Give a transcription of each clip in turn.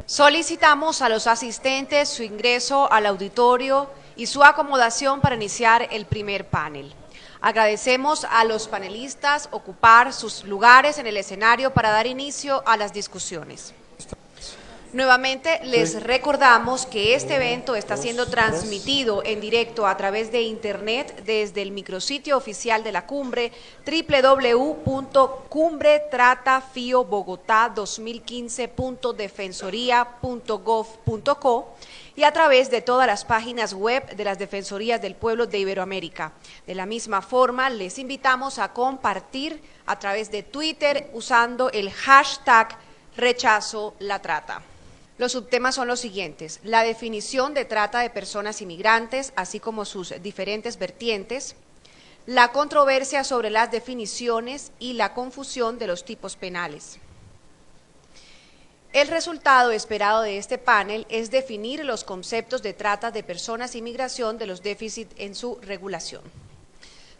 Solicitamos a los asistentes su ingreso al auditorio y su acomodación para iniciar el primer panel. Agradecemos a los panelistas ocupar sus lugares en el escenario para dar inicio a las discusiones. Nuevamente les recordamos que este evento está siendo transmitido en directo a través de internet desde el micrositio oficial de la cumbre www.cumbretratafio-bogotá2015.defensoría.gov.co y a través de todas las páginas web de las Defensorías del Pueblo de Iberoamérica. De la misma forma, les invitamos a compartir a través de Twitter usando el hashtag Rechazo la Trata. Los subtemas son los siguientes: la definición de trata de personas inmigrantes, así como sus diferentes vertientes, la controversia sobre las definiciones y la confusión de los tipos penales. El resultado esperado de este panel es definir los conceptos de trata de personas y migración de los déficits en su regulación.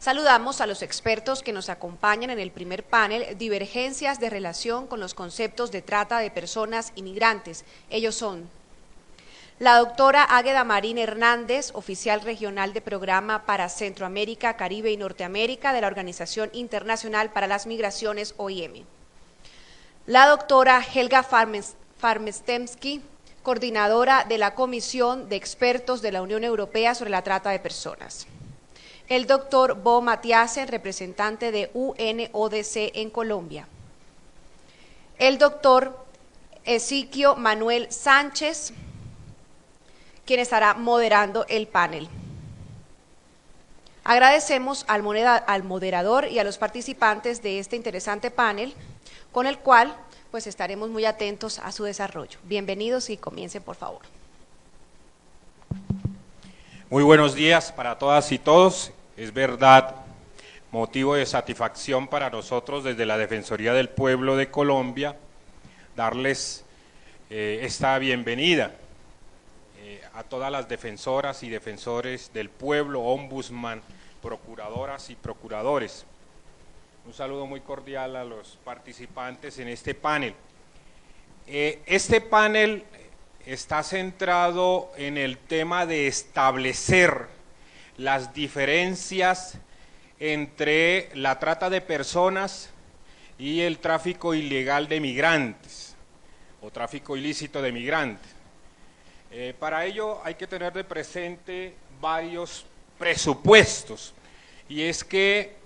Saludamos a los expertos que nos acompañan en el primer panel, divergencias de relación con los conceptos de trata de personas inmigrantes. Ellos son la doctora Águeda Marín Hernández, oficial regional de programa para Centroamérica, Caribe y Norteamérica de la Organización Internacional para las Migraciones, OIM. La doctora Helga Farmestemsky, coordinadora de la Comisión de Expertos de la Unión Europea sobre la Trata de Personas. El doctor Bo Matiasen, representante de UNODC en Colombia. El doctor Ezequiel Manuel Sánchez, quien estará moderando el panel. Agradecemos al moderador y a los participantes de este interesante panel, con el cual pues estaremos muy atentos a su desarrollo. Bienvenidos y comiencen, por favor. Muy buenos días para todas y todos. Es verdad, motivo de satisfacción para nosotros desde la Defensoría del Pueblo de Colombia darles esta bienvenida a todas las defensoras y defensores del pueblo, ombudsman, procuradoras y procuradores. Un saludo muy cordial a los participantes en este panel. Este panel está centrado en el tema de establecer las diferencias entre la trata de personas y el tráfico ilegal de migrantes o tráfico ilícito de migrantes. Para ello hay que tener de presente varios presupuestos, y es que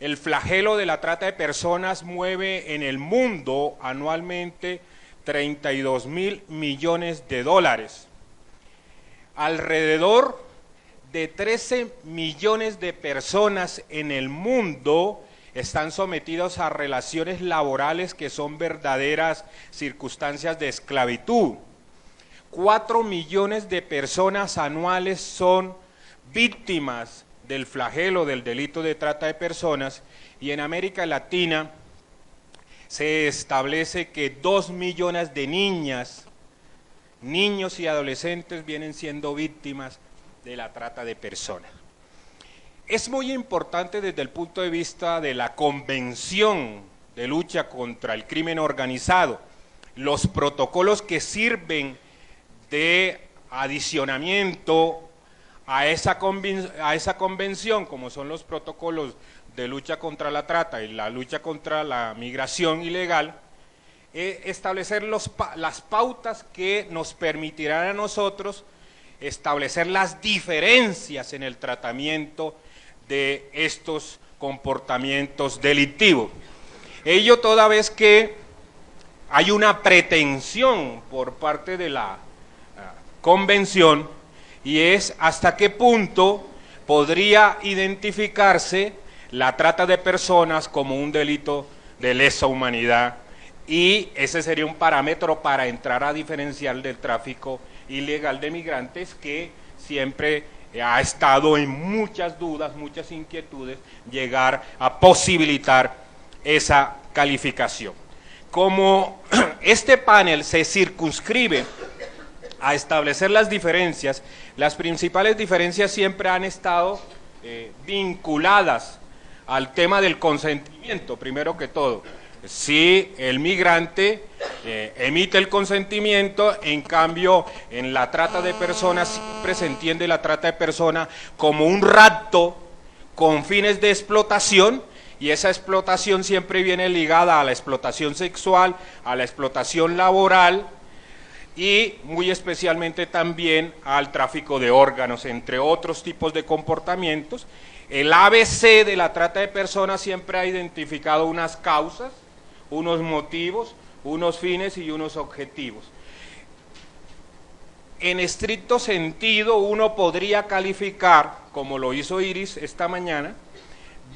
el flagelo de la trata de personas mueve en el mundo anualmente 32.000 millones de dólares. Alrededor de 13 millones de personas en el mundo están sometidos a relaciones laborales que son verdaderas circunstancias de esclavitud. 4 millones de personas anuales son víctimas del flagelo del delito de trata de personas, y en América Latina se establece que 2 millones de niñas, niños y adolescentes vienen siendo víctimas de la trata de personas. Es muy importante desde el punto de vista de la Convención de Lucha contra el Crimen Organizado, los protocolos que sirven de adicionamiento a esa convención, como son los protocolos de lucha contra la trata y la lucha contra la migración ilegal, establecer las pautas que nos permitirán a nosotros establecer las diferencias en el tratamiento de estos comportamientos delictivos. Ello toda vez que hay una pretensión por parte de la convención, y es hasta qué punto podría identificarse la trata de personas como un delito de lesa humanidad, y ese sería un parámetro para entrar a diferenciar del tráfico ilegal de migrantes, que siempre ha estado en muchas dudas, muchas inquietudes, llegar a posibilitar esa calificación. Como este panel se circunscribe a establecer las diferencias, las principales diferencias siempre han estado vinculadas al tema del consentimiento, primero que todo. Si el migrante emite el consentimiento. En cambio, en la trata de personas siempre se entiende la trata de personas como un rapto con fines de explotación, y esa explotación siempre viene ligada a la explotación sexual, a la explotación laboral y muy especialmente también al tráfico de órganos, entre otros tipos de comportamientos. El ABC de la trata de personas siempre ha identificado unas causas, unos motivos, unos fines y unos objetivos. En estricto sentido, uno podría calificar, como lo hizo Iris esta mañana,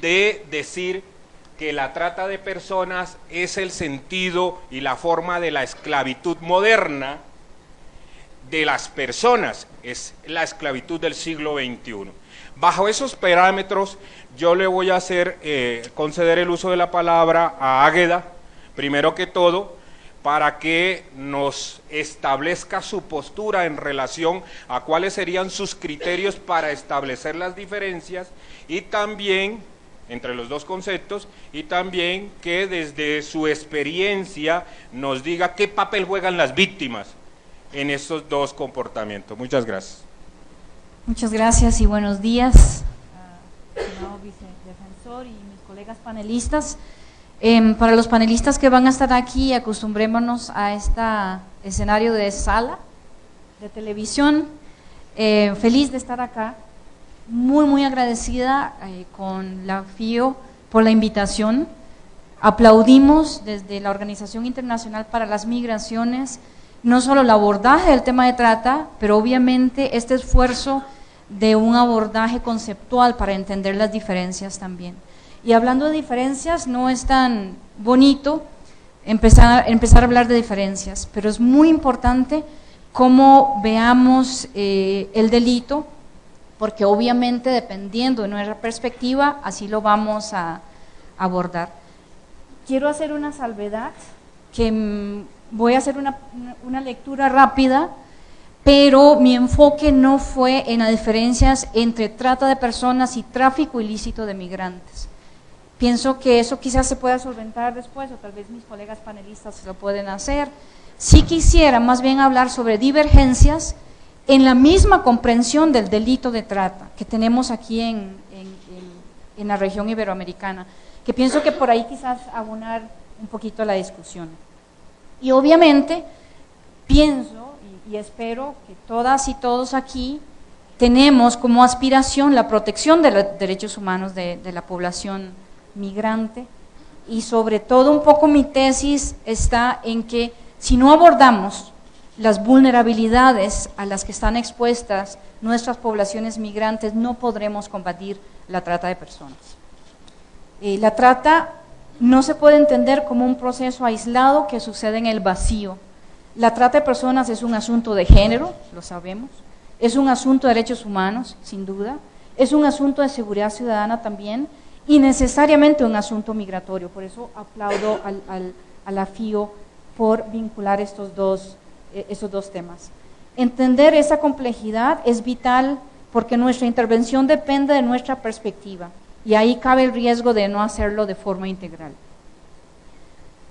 de decir que la trata de personas es el sentido y la forma de la esclavitud moderna de las personas, es la esclavitud del siglo XXI. Bajo esos parámetros, yo le voy a conceder el uso de la palabra a Águeda, primero que todo, para que nos establezca su postura en relación a cuáles serían sus criterios para establecer las diferencias, y también, entre los dos conceptos, y también que desde su experiencia nos diga qué papel juegan las víctimas en estos dos comportamientos. Muchas gracias. Muchas gracias y buenos días, estimado vicedefensor y mis colegas panelistas. Para los panelistas que van a estar aquí, acostumbrémonos a este escenario de sala de televisión. Feliz de estar acá, muy agradecida con la FIO por la invitación. Aplaudimos desde la Organización Internacional para las Migraciones no solo el abordaje del tema de trata, pero obviamente este esfuerzo de un abordaje conceptual para entender las diferencias también. Y hablando de diferencias, no es tan bonito empezar a hablar de diferencias, pero es muy importante cómo veamos el delito, porque obviamente dependiendo de nuestra perspectiva, así lo vamos a abordar. Quiero hacer una salvedad, que voy a hacer una lectura rápida, pero mi enfoque no fue en las diferencias entre trata de personas y tráfico ilícito de migrantes. Pienso que eso quizás se pueda solventar después, o tal vez mis colegas panelistas lo pueden hacer. Sí quisiera más bien hablar sobre divergencias en la misma comprensión del delito de trata que tenemos aquí en la región iberoamericana, que pienso que por ahí quizás abonar un poquito la discusión. Y obviamente pienso y espero que todas y todos aquí tenemos como aspiración la protección de los derechos humanos de la población migrante, y sobre todo un poco mi tesis está en que si no abordamos las vulnerabilidades a las que están expuestas nuestras poblaciones migrantes, no podremos combatir la trata de personas. La trata no se puede entender como un proceso aislado que sucede en el vacío. La trata de personas es un asunto de género, lo sabemos, es un asunto de derechos humanos, sin duda, es un asunto de seguridad ciudadana también, y necesariamente un asunto migratorio. Por eso aplaudo a la FIO por vincular estos dos temas. Entender esa complejidad es vital porque nuestra intervención depende de nuestra perspectiva, y ahí cabe el riesgo de no hacerlo de forma integral.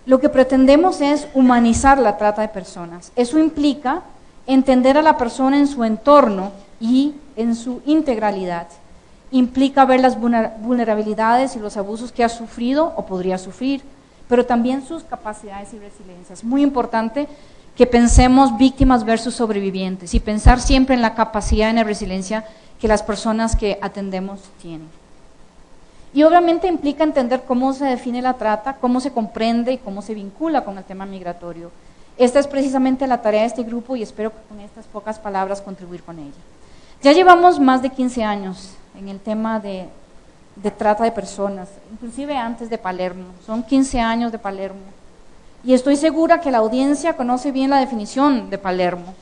Lo que pretendemos es humanizar la trata de personas. Eso implica entender a la persona en su entorno y en su integralidad. Implica ver las vulnerabilidades y los abusos que ha sufrido o podría sufrir, pero también sus capacidades y resiliencias. Muy importante que pensemos víctimas versus sobrevivientes y pensar siempre en la capacidad y en la resiliencia que las personas que atendemos tienen. Y obviamente implica entender cómo se define la trata, cómo se comprende y cómo se vincula con el tema migratorio. Esta es precisamente la tarea de este grupo y espero con estas pocas palabras contribuir con ella. Ya llevamos más de 15 años en el tema de trata de personas, inclusive antes de Palermo, son 15 años de Palermo. Y estoy segura que la audiencia conoce bien la definición de Palermo.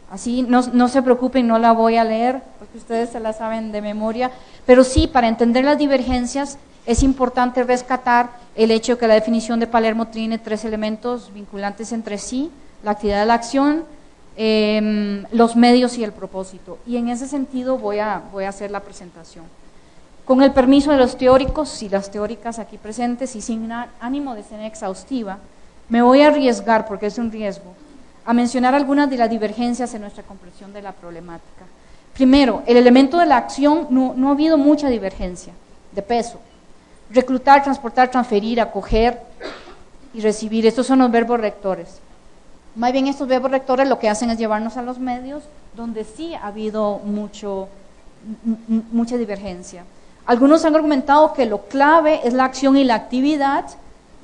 Así no se preocupen, no la voy a leer, porque ustedes se la saben de memoria, pero sí, para entender las divergencias es importante rescatar el hecho de que la definición de Palermo tiene 3 elementos vinculantes entre sí: la actividad de la acción, los medios y el propósito. Y en ese sentido voy a hacer la presentación. Con el permiso de los teóricos y las teóricas aquí presentes, y sin ánimo de ser exhaustiva, Me voy a arriesgar, porque es un riesgo, a mencionar algunas de las divergencias en nuestra comprensión de la problemática. Primero, el elemento de la acción, no ha habido mucha divergencia de peso. Reclutar, transportar, transferir, acoger y recibir, estos son los verbos rectores. Más bien estos verbos rectores lo que hacen es llevarnos a los medios donde sí ha habido mucha divergencia. Algunos han argumentado que lo clave es la acción y la actividad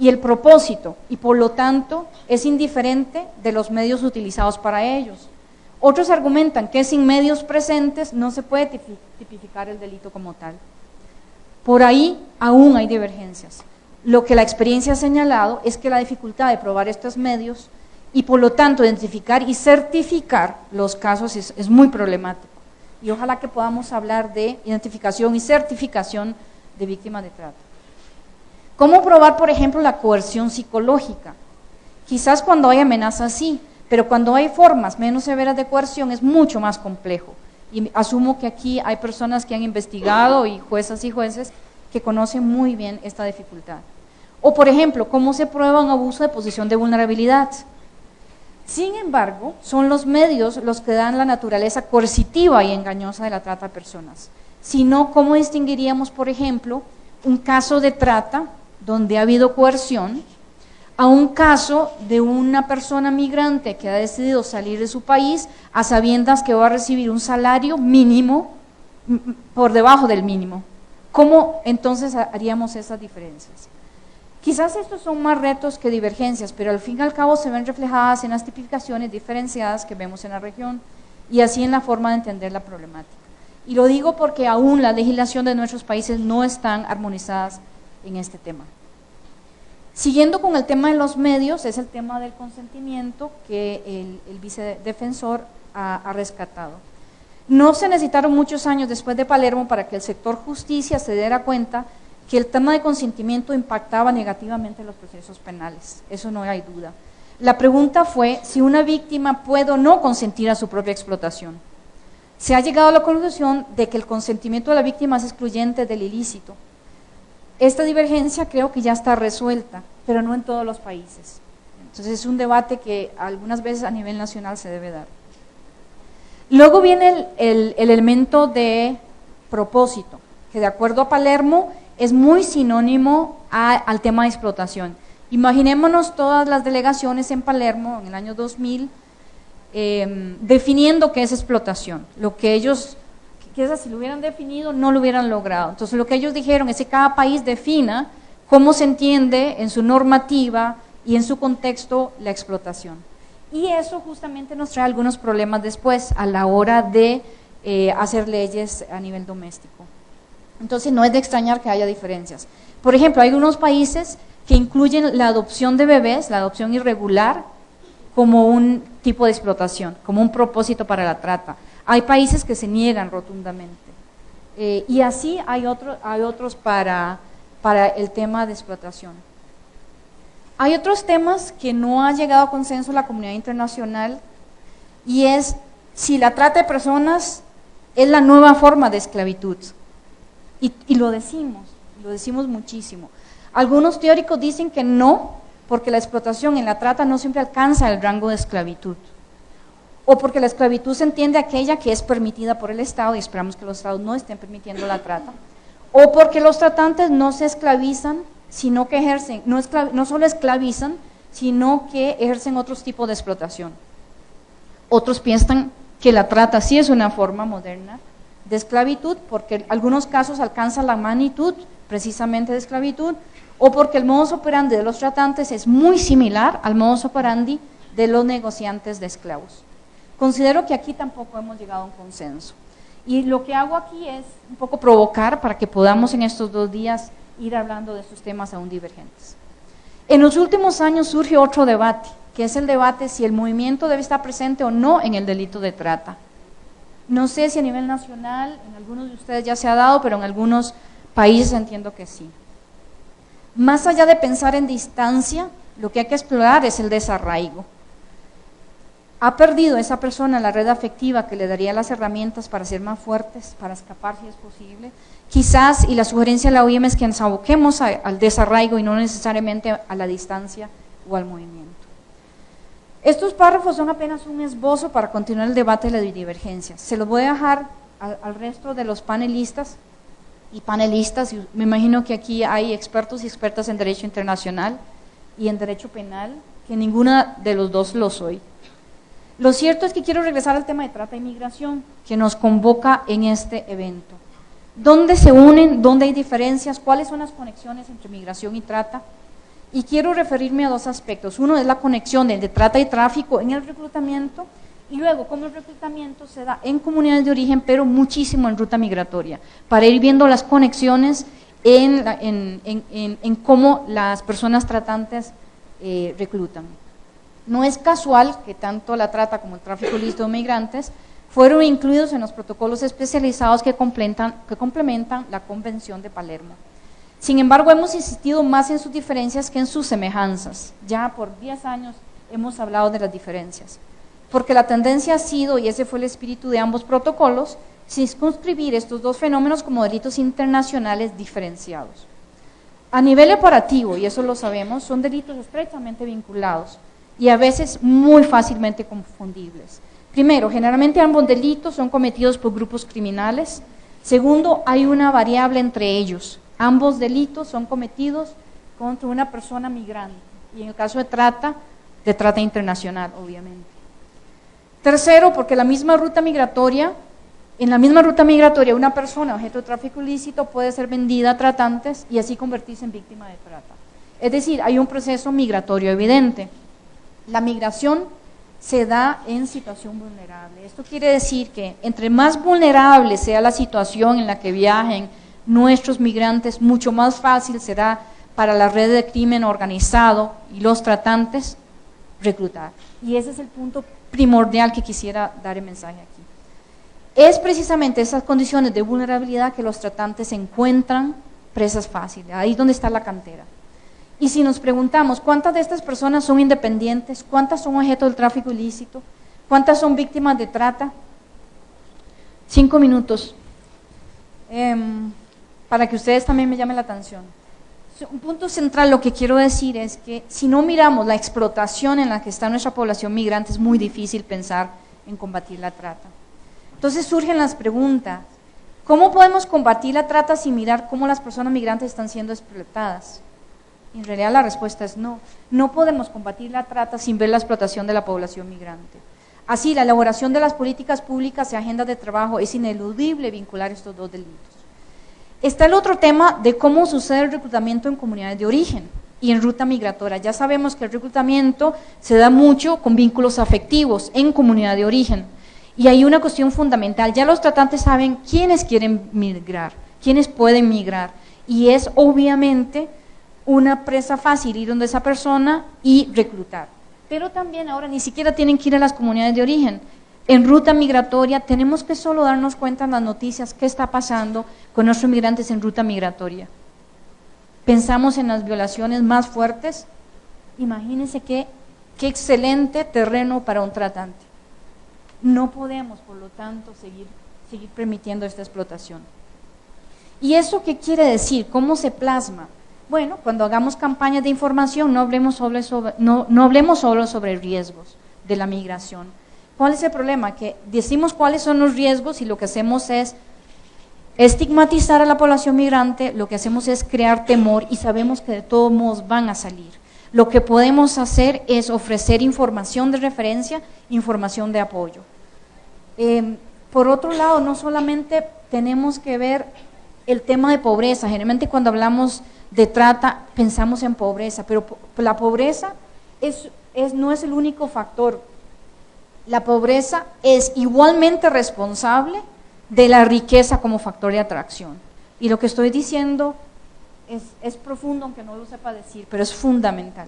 y el propósito, y por lo tanto es indiferente de los medios utilizados para ellos. Otros argumentan que sin medios presentes no se puede tipificar el delito como tal. Por ahí aún hay divergencias. Lo que la experiencia ha señalado es que la dificultad de probar estos medios y por lo tanto identificar y certificar los casos es muy problemático. Y ojalá que podamos hablar de identificación y certificación de víctimas de trata. ¿Cómo probar, por ejemplo, la coerción psicológica? Quizás cuando hay amenazas sí, pero cuando hay formas menos severas de coerción es mucho más complejo. Y asumo que aquí hay personas que han investigado y juezas y jueces que conocen muy bien esta dificultad. O, por ejemplo, ¿cómo se prueba un abuso de posición de vulnerabilidad? Sin embargo, son los medios los que dan la naturaleza coercitiva y engañosa de la trata de personas. Si no, ¿cómo distinguiríamos, por ejemplo, un caso de trata donde ha habido coerción a un caso de una persona migrante que ha decidido salir de su país a sabiendas que va a recibir un salario mínimo por debajo del mínimo? ¿Cómo entonces haríamos esas diferencias? Quizás estos son más retos que divergencias, pero al fin y al cabo se ven reflejadas en las tipificaciones diferenciadas que vemos en la región y así en la forma de entender la problemática. Y lo digo porque aún la legislación de nuestros países no están armonizadas en este tema. Siguiendo con el tema de los medios, es el tema del consentimiento que el vicedefensor ha rescatado. No se necesitaron muchos años después de Palermo para que el sector justicia se diera cuenta que el tema de consentimiento impactaba negativamente en los procesos penales, eso no hay duda. La pregunta fue si una víctima puede o no consentir a su propia explotación. Se ha llegado a la conclusión de que el consentimiento de la víctima es excluyente del ilícito. Esta divergencia creo que ya está resuelta, pero no en todos los países. Entonces es un debate que algunas veces a nivel nacional se debe dar. Luego viene el elemento de propósito, que de acuerdo a Palermo es muy sinónimo al tema de explotación. Imaginémonos todas las delegaciones en Palermo en el año 2000 definiendo qué es explotación. Lo que ellos, quizás si lo hubieran definido no lo hubieran logrado. Entonces lo que ellos dijeron es que cada país defina cómo se entiende en su normativa y en su contexto la explotación. Y eso justamente nos trae algunos problemas después a la hora de hacer leyes a nivel doméstico. Entonces no es de extrañar que haya diferencias. Por ejemplo, hay unos países que incluyen la adopción de bebés, la adopción irregular, como un tipo de explotación, como un propósito para la trata. Hay países que se niegan rotundamente. Y así hay otros para el tema de explotación. Hay otros temas que no ha llegado a consenso la comunidad internacional y es si la trata de personas es la nueva forma de esclavitud. Y lo decimos muchísimo. Algunos teóricos dicen que no, porque la explotación en la trata no siempre alcanza el rango de esclavitud. O porque la esclavitud se entiende aquella que es permitida por el Estado, y esperamos que los Estados no estén permitiendo la trata. O porque los tratantes no se esclavizan, sino que ejercen, no solo esclavizan, sino que ejercen otros tipos de explotación. Otros piensan que la trata sí es una forma moderna de esclavitud, porque en algunos casos alcanza la magnitud precisamente de esclavitud, o porque el modus operandi de los tratantes es muy similar al modus operandi de los negociantes de esclavos. Considero que aquí tampoco hemos llegado a un consenso. Y lo que hago aquí es un poco provocar para que podamos en estos 2 días ir hablando de estos temas aún divergentes. En los últimos años surge otro debate, que es el debate si el movimiento debe estar presente o no en el delito de trata. No sé si a nivel nacional, en algunos de ustedes ya se ha dado, pero en algunos países entiendo que sí. Más allá de pensar en distancia, lo que hay que explorar es el desarraigo. ¿Ha perdido esa persona la red afectiva que le daría las herramientas para ser más fuertes, para escapar si es posible? Quizás, y la sugerencia de la OIM es que nos aboquemos al desarraigo y no necesariamente a la distancia o al movimiento. Estos párrafos son apenas un esbozo para continuar el debate de las divergencias. Se los voy a dejar al resto de los panelistas y panelistas. Me imagino que aquí hay expertos y expertas en Derecho Internacional y en Derecho Penal, que ninguna de los dos lo soy. Lo cierto es que quiero regresar al tema de trata y migración, que nos convoca en este evento. ¿Dónde se unen? ¿Dónde hay diferencias? ¿Cuáles son las conexiones entre migración y trata? Y quiero referirme a dos aspectos. Uno es la conexión de trata y tráfico en el reclutamiento, y luego cómo el reclutamiento se da en comunidades de origen, pero muchísimo en ruta migratoria, para ir viendo las conexiones en cómo las personas tratantes reclutan. No es casual que tanto la trata como el tráfico ilícito de migrantes fueron incluidos en los protocolos especializados que complementan la Convención de Palermo. Sin embargo, hemos insistido más en sus diferencias que en sus semejanzas. Ya por 10 años hemos hablado de las diferencias, porque la tendencia ha sido, y ese fue el espíritu de ambos protocolos, circunscribir estos dos fenómenos como delitos internacionales diferenciados. A nivel operativo, y eso lo sabemos, son delitos estrechamente vinculados y a veces muy fácilmente confundibles. Primero, generalmente ambos delitos son cometidos por grupos criminales. Segundo, hay una variable entre ellos. Ambos delitos son cometidos contra una persona migrante, y en el caso de trata internacional, obviamente. Tercero, porque en la misma ruta migratoria, una persona objeto de tráfico ilícito puede ser vendida a tratantes y así convertirse en víctima de trata. Es decir, hay un proceso migratorio evidente. La migración se da en situación vulnerable. Esto quiere decir que entre más vulnerable sea la situación en la que viajen nuestros migrantes, mucho más fácil será para la red de crimen organizado y los tratantes reclutar. Y ese es el punto primordial que quisiera dar el mensaje aquí. Es precisamente esas condiciones de vulnerabilidad que los tratantes encuentran presas fáciles, ahí es donde está la cantera. Y si nos preguntamos cuántas de estas personas son independientes, cuántas son objeto del tráfico ilícito, cuántas son víctimas de trata, 5 minutos. Para que ustedes también me llamen la atención. Un punto central, lo que quiero decir es que si no miramos la explotación en la que está nuestra población migrante, es muy difícil pensar en combatir la trata. Entonces surgen las preguntas: ¿cómo podemos combatir la trata sin mirar cómo las personas migrantes están siendo explotadas? En realidad la respuesta es no. No podemos combatir la trata sin ver la explotación de la población migrante. Así, la elaboración de las políticas públicas y agendas de trabajo es ineludible vincular estos dos delitos. Está el otro tema de cómo sucede el reclutamiento en comunidades de origen y en ruta migratoria. Ya sabemos que el reclutamiento se da mucho con vínculos afectivos en comunidad de origen. Y hay una cuestión fundamental: ya los tratantes saben quiénes quieren migrar, quiénes pueden migrar. Y es obviamente una presa fácil ir donde esa persona y reclutar. Pero también ahora ni siquiera tienen que ir a las comunidades de origen. En ruta migratoria tenemos que solo darnos cuenta en las noticias qué está pasando con nuestros migrantes en ruta migratoria. Pensamos en las violaciones más fuertes. Imagínense qué excelente terreno para un tratante. No podemos, por lo tanto, seguir permitiendo esta explotación. ¿Y eso qué quiere decir? ¿Cómo se plasma? Bueno, cuando hagamos campañas de información no hablemos solo sobre riesgos de la migración. ¿Cuál es el problema? Que decimos cuáles son los riesgos y lo que hacemos es estigmatizar a la población migrante, lo que hacemos es crear temor y sabemos que de todos modos van a salir. Lo que podemos hacer es ofrecer información de referencia, información de apoyo. Por otro lado, no solamente tenemos que ver el tema de pobreza. Generalmente cuando hablamos de trata pensamos en pobreza, pero la pobreza no es el único factor. La pobreza es igualmente responsable de la riqueza como factor de atracción. Y lo que estoy diciendo es profundo, aunque no lo sepa decir, pero es fundamental.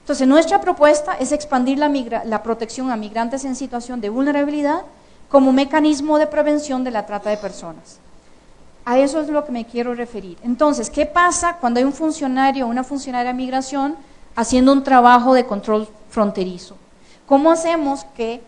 Entonces, nuestra propuesta es expandir la protección a migrantes en situación de vulnerabilidad como mecanismo de prevención de la trata de personas. A eso es lo que me quiero referir. Entonces, ¿qué pasa cuando hay un funcionario o una funcionaria de migración haciendo un trabajo de control fronterizo? ¿Cómo hacemos que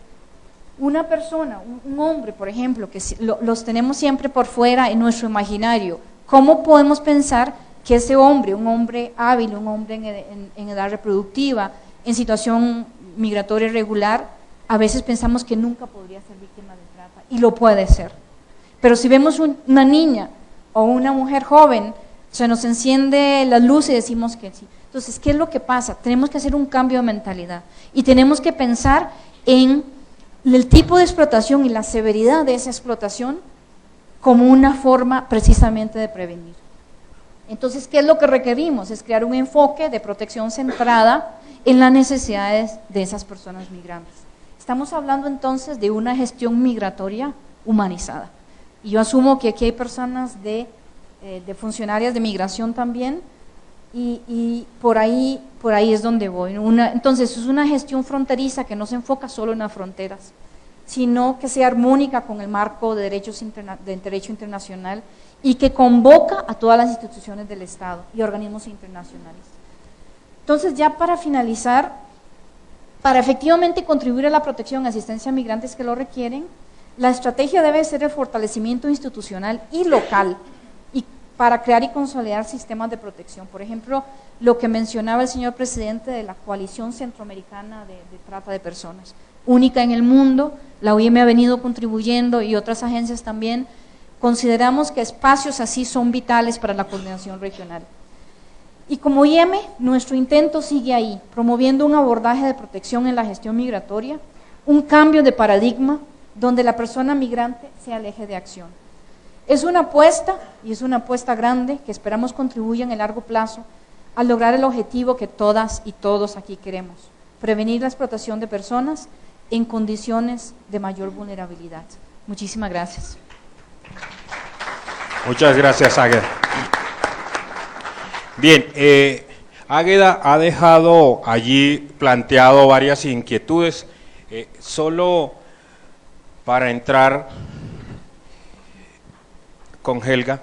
una persona, un hombre, por ejemplo, que los tenemos siempre por fuera en nuestro imaginario, cómo podemos pensar que ese hombre, un hombre hábil, un hombre en edad reproductiva, en situación migratoria irregular, a veces pensamos que nunca podría ser víctima de trata, y lo puede ser. Pero si vemos una niña o una mujer joven, se nos enciende la luz y decimos que sí. Entonces, ¿qué es lo que pasa? Tenemos que hacer un cambio de mentalidad y tenemos que pensar en el tipo de explotación y la severidad de esa explotación como una forma precisamente de prevenir. Entonces, ¿qué es lo que requerimos? Es crear un enfoque de protección centrada en las necesidades de esas personas migrantes. Estamos hablando entonces de una gestión migratoria humanizada. Y yo asumo que aquí hay personas de funcionarias de migración también, y por ahí es donde voy. Entonces, es una gestión fronteriza que no se enfoca solo en las fronteras, sino que sea armónica con el marco de derecho internacional y que convoca a todas las instituciones del Estado y organismos internacionales. Entonces, ya para finalizar, para efectivamente contribuir a la protección y asistencia a migrantes que lo requieren, la estrategia debe ser el fortalecimiento institucional y local, y para crear y consolidar sistemas de protección. Por ejemplo, lo que mencionaba el señor presidente de la Coalición Centroamericana de Trata de Personas, única en el mundo. La OIM ha venido contribuyendo y otras agencias también. Consideramos que espacios así son vitales para la coordinación regional. Y como OIM, nuestro intento sigue ahí, promoviendo un abordaje de protección en la gestión migratoria, un cambio de paradigma donde la persona migrante sea el eje de acción. Es una apuesta, y es una apuesta grande, que esperamos contribuya en el largo plazo a lograr el objetivo que todas y todos aquí queremos: prevenir la explotación de personas en condiciones de mayor vulnerabilidad. Muchísimas gracias. Muchas gracias, Águeda. Bien, Águeda ha dejado allí planteado varias inquietudes. Solo para entrar con Helga,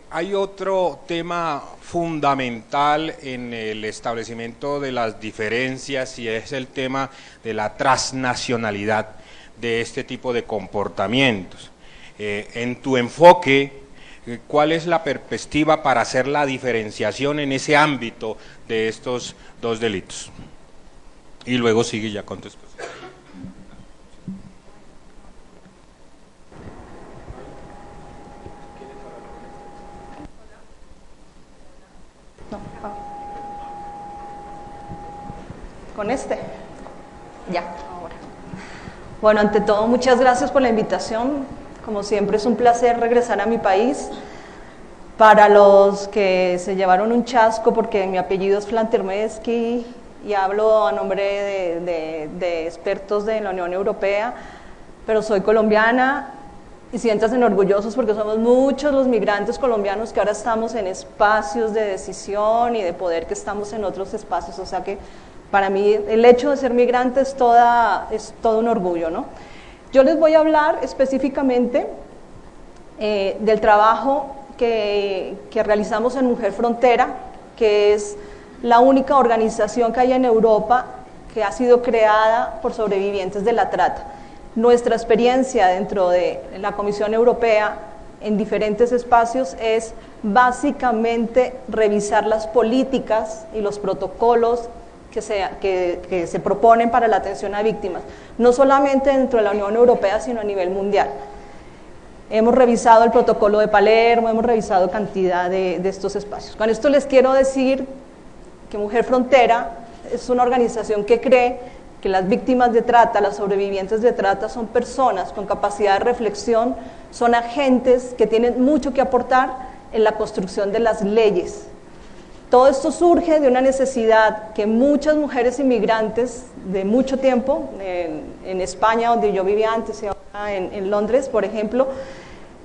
hay otro tema fundamental en el establecimiento de las diferencias, y es el tema de la transnacionalidad de este tipo de comportamientos. En tu enfoque, ¿cuál es la perspectiva para hacer la diferenciación en ese ámbito de estos dos delitos? Y luego sigue ya con tu exposición. ¿Con este? Ya, ahora. Bueno, ante todo, muchas gracias por la invitación. Como siempre, es un placer regresar a mi país. Para los que se llevaron un chasco, porque mi apellido es Flantermeski y hablo a nombre de expertos de la Unión Europea, pero soy colombiana, y siéntanse orgullosos porque somos muchos los migrantes colombianos que ahora estamos en espacios de decisión y de poder, que estamos en otros espacios. O sea que para mí el hecho de ser migrante es todo un orgullo, ¿no? Yo les voy a hablar específicamente del trabajo que realizamos en Mujer Frontera, que es la única organización que hay en Europa que ha sido creada por sobrevivientes de la trata. Nuestra experiencia dentro de la Comisión Europea en diferentes espacios es básicamente revisar las políticas y los protocolos que se proponen para la atención a víctimas, no solamente dentro de la Unión Europea, sino a nivel mundial. Hemos revisado el protocolo de Palermo, hemos revisado cantidad de estos espacios. Con esto les quiero decir que Mujer Frontera es una organización que cree que las víctimas de trata, las sobrevivientes de trata, son personas con capacidad de reflexión, son agentes que tienen mucho que aportar en la construcción de las leyes. Todo esto surge de una necesidad que muchas mujeres inmigrantes de mucho tiempo, en España, donde yo vivía antes, y ahora en Londres, por ejemplo,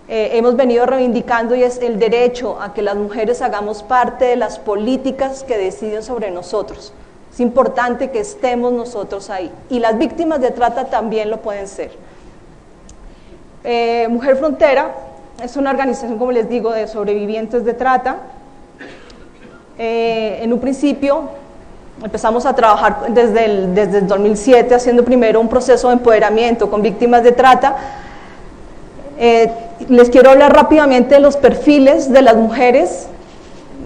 hemos venido reivindicando, y es el derecho a que las mujeres hagamos parte de las políticas que deciden sobre nosotros. Es importante que estemos nosotros ahí, y las víctimas de trata también lo pueden ser. Mujer Frontera es una organización, como les digo, de sobrevivientes de trata. En un principio empezamos a trabajar desde el 2007, haciendo primero un proceso de empoderamiento con víctimas de trata. Les quiero hablar rápidamente de los perfiles de las mujeres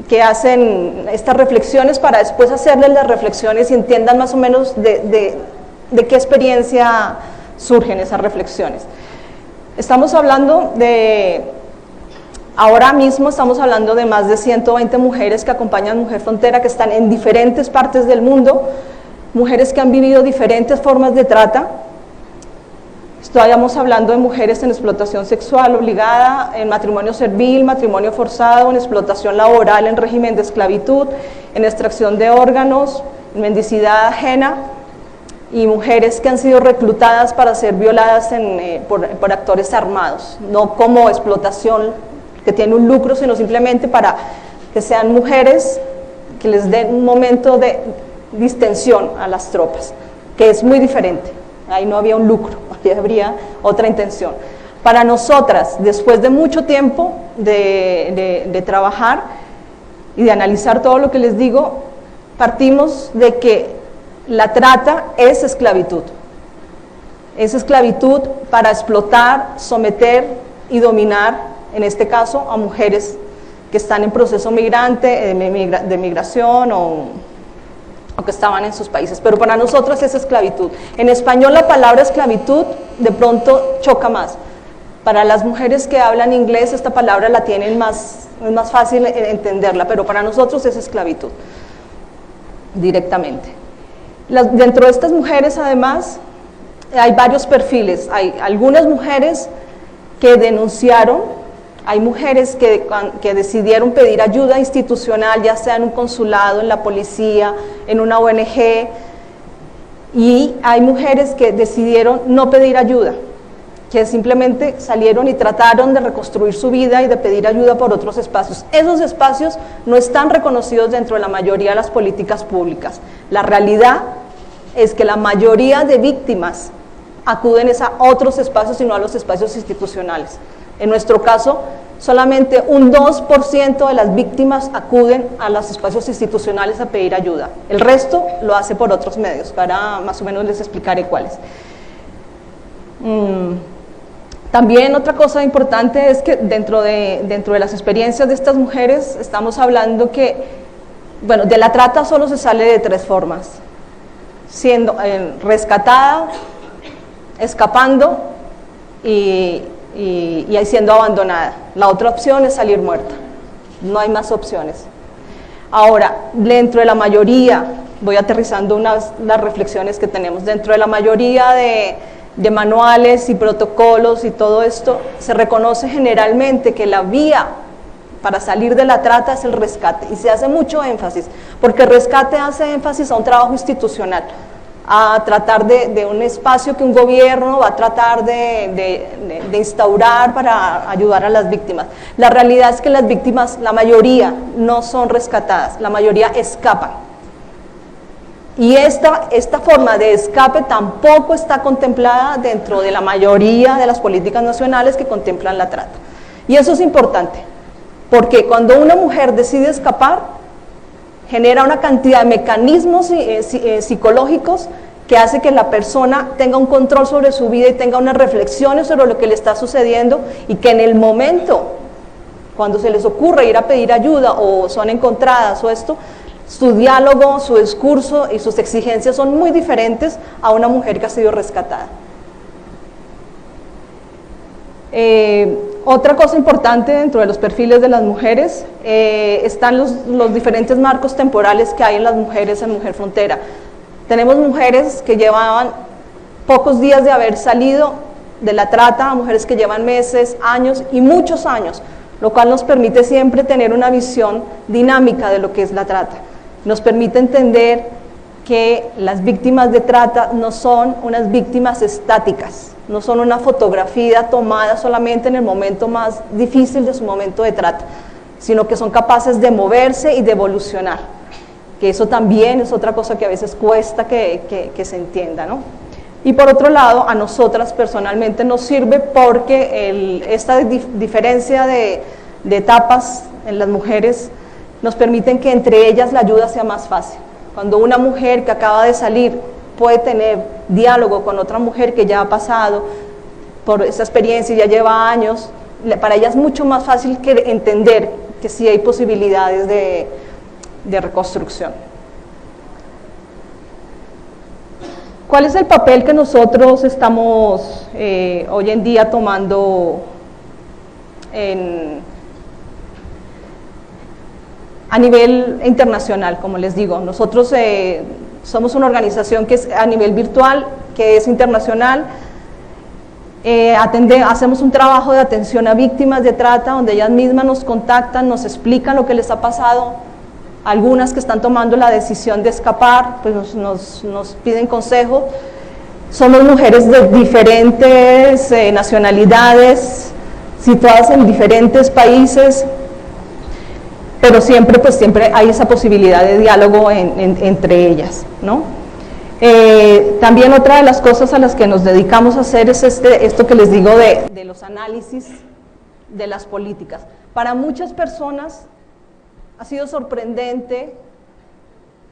que hacen estas reflexiones para después hacerles las reflexiones y entiendan más o menos de qué experiencia surgen esas reflexiones. Estamos hablando ahora mismo estamos hablando de más de 120 mujeres que acompañan Mujer Frontera, que están en diferentes partes del mundo, mujeres que han vivido diferentes formas de trata. Estábamos hablando de mujeres en explotación sexual obligada, en matrimonio servil, matrimonio forzado, en explotación laboral, en régimen de esclavitud, en extracción de órganos, en mendicidad ajena, y mujeres que han sido reclutadas para ser violadas por actores armados, no como explotación que tiene un lucro, sino simplemente para que sean mujeres que les den un momento de distensión a las tropas, que es muy diferente. Ahí no había un lucro, ahí habría otra intención. Para nosotras, después de mucho tiempo de trabajar y de analizar todo lo que les digo, partimos de que la trata es esclavitud. Es esclavitud para explotar, someter y dominar, en este caso, a mujeres que están en proceso migrante, de migración o que estaban en sus países, pero para nosotros es esclavitud. En español la palabra esclavitud de pronto choca más. Para las mujeres que hablan inglés esta palabra la tienen es más fácil entenderla, pero para nosotros es esclavitud, directamente. Dentro de estas mujeres además hay varios perfiles. Hay algunas mujeres que denunciaron, hay mujeres que decidieron pedir ayuda institucional, ya sea en un consulado, en la policía, en una ONG, y hay mujeres que decidieron no pedir ayuda, que simplemente salieron y trataron de reconstruir su vida y de pedir ayuda por otros espacios. Esos espacios no están reconocidos dentro de la mayoría de las políticas públicas. La realidad es que la mayoría de víctimas acuden a otros espacios y no a los espacios institucionales. En nuestro caso, solamente un 2% de las víctimas acuden a los espacios institucionales a pedir ayuda. El resto lo hace por otros medios, para más o menos les explicaré cuáles. También otra cosa importante es que dentro de las experiencias de estas mujeres estamos hablando que, bueno, de la trata solo se sale de 3 formas: siendo rescatada, escapando y siendo abandonada. La otra opción es salir muerta, no hay más opciones. Ahora, dentro de la mayoría, voy aterrizando las reflexiones que tenemos, dentro de la mayoría de manuales y protocolos y todo esto, se reconoce generalmente que la vía para salir de la trata es el rescate, y se hace mucho énfasis, porque el rescate hace énfasis a un trabajo institucional, a tratar de un espacio que un gobierno va a tratar de instaurar para ayudar a las víctimas. La realidad es que las víctimas, la mayoría, no son rescatadas, la mayoría escapan. Y esta forma de escape tampoco está contemplada dentro de la mayoría de las políticas nacionales que contemplan la trata. Y eso es importante, porque cuando una mujer decide escapar, genera una cantidad de mecanismos psicológicos que hace que la persona tenga un control sobre su vida y tenga unas reflexiones sobre lo que le está sucediendo, y que en el momento, cuando se les ocurre ir a pedir ayuda o son encontradas o esto, su diálogo, su discurso y sus exigencias son muy diferentes a una mujer que ha sido rescatada. Otra cosa importante dentro de los perfiles de las mujeres están los diferentes marcos temporales que hay en las mujeres en Mujer Frontera. Tenemos mujeres que llevaban pocos días de haber salido de la trata, mujeres que llevan meses, años y muchos años, lo cual nos permite siempre tener una visión dinámica de lo que es la trata. Nos permite entender que las víctimas de trata no son unas víctimas estáticas, no son una fotografía tomada solamente en el momento más difícil de su momento de trata, sino que son capaces de moverse y de evolucionar, que eso también es otra cosa que a veces cuesta que se entienda, ¿no? Y por otro lado, a nosotras personalmente nos sirve porque esta diferencia de etapas en las mujeres nos permiten que entre ellas la ayuda sea más fácil. Cuando una mujer que acaba de salir puede tener diálogo con otra mujer que ya ha pasado por esa experiencia y ya lleva años, para ella es mucho más fácil que entender que sí hay posibilidades de reconstrucción. ¿Cuál es el papel que nosotros estamos hoy en día tomando a nivel internacional? Como les digo, nosotros somos una organización que es a nivel virtual, que es internacional. Hacemos un trabajo de atención a víctimas de trata, donde ellas mismas nos contactan, nos explican lo que les ha pasado. Algunas que están tomando la decisión de escapar, pues nos piden consejo. Somos mujeres de diferentes nacionalidades, situadas en diferentes países, pero siempre hay esa posibilidad de diálogo entre ellas, ¿no? También otra de las cosas a las que nos dedicamos a hacer es esto que les digo de los análisis de las políticas. Para muchas personas ha sido sorprendente,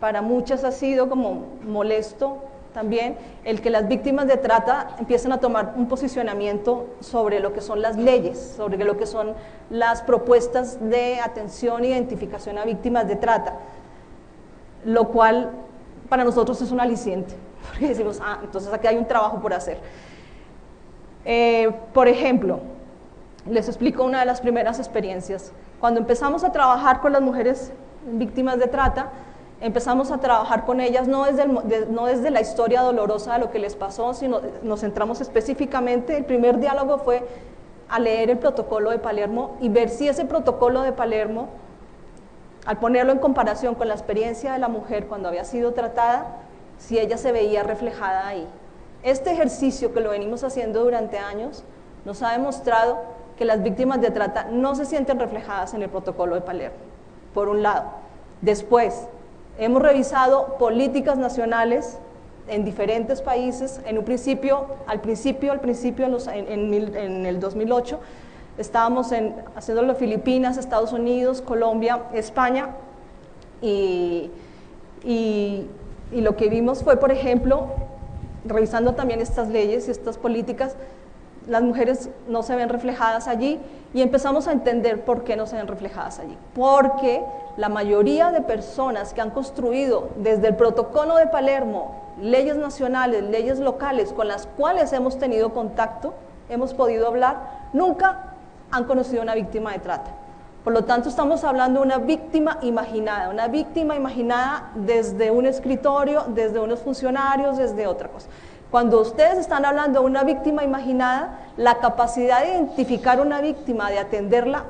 para muchas ha sido como molesto también el que las víctimas de trata empiecen a tomar un posicionamiento sobre lo que son las leyes, sobre lo que son las propuestas de atención e identificación a víctimas de trata, lo cual para nosotros es un aliciente, porque decimos, entonces aquí hay un trabajo por hacer. Por ejemplo, les explico una de las primeras experiencias. Cuando empezamos a trabajar con las mujeres víctimas de trata, empezamos a trabajar con ellas no desde la historia dolorosa de lo que les pasó, sino nos centramos específicamente, el primer diálogo fue a leer el protocolo de Palermo y ver si ese protocolo de Palermo, al ponerlo en comparación con la experiencia de la mujer cuando había sido tratada, si ella se veía reflejada ahí. Este ejercicio que lo venimos haciendo durante años nos ha demostrado que las víctimas de trata no se sienten reflejadas en el protocolo de Palermo, por un lado. Después, hemos revisado políticas nacionales en diferentes países. En el 2008, estábamos haciéndolo en Filipinas, Estados Unidos, Colombia, España, y lo que vimos fue, por ejemplo, revisando también estas leyes y estas políticas, las mujeres no se ven reflejadas allí y empezamos a entender por qué no se ven reflejadas allí. Porque la mayoría de personas que han construido desde el protocolo de Palermo leyes nacionales, leyes locales con las cuales hemos tenido contacto, hemos podido hablar, nunca han conocido a una víctima de trata. Por lo tanto, estamos hablando de una víctima imaginada desde un escritorio, desde unos funcionarios, desde otra cosa. Cuando ustedes están hablando de una víctima imaginada, la capacidad de identificar una víctima, de atenderla,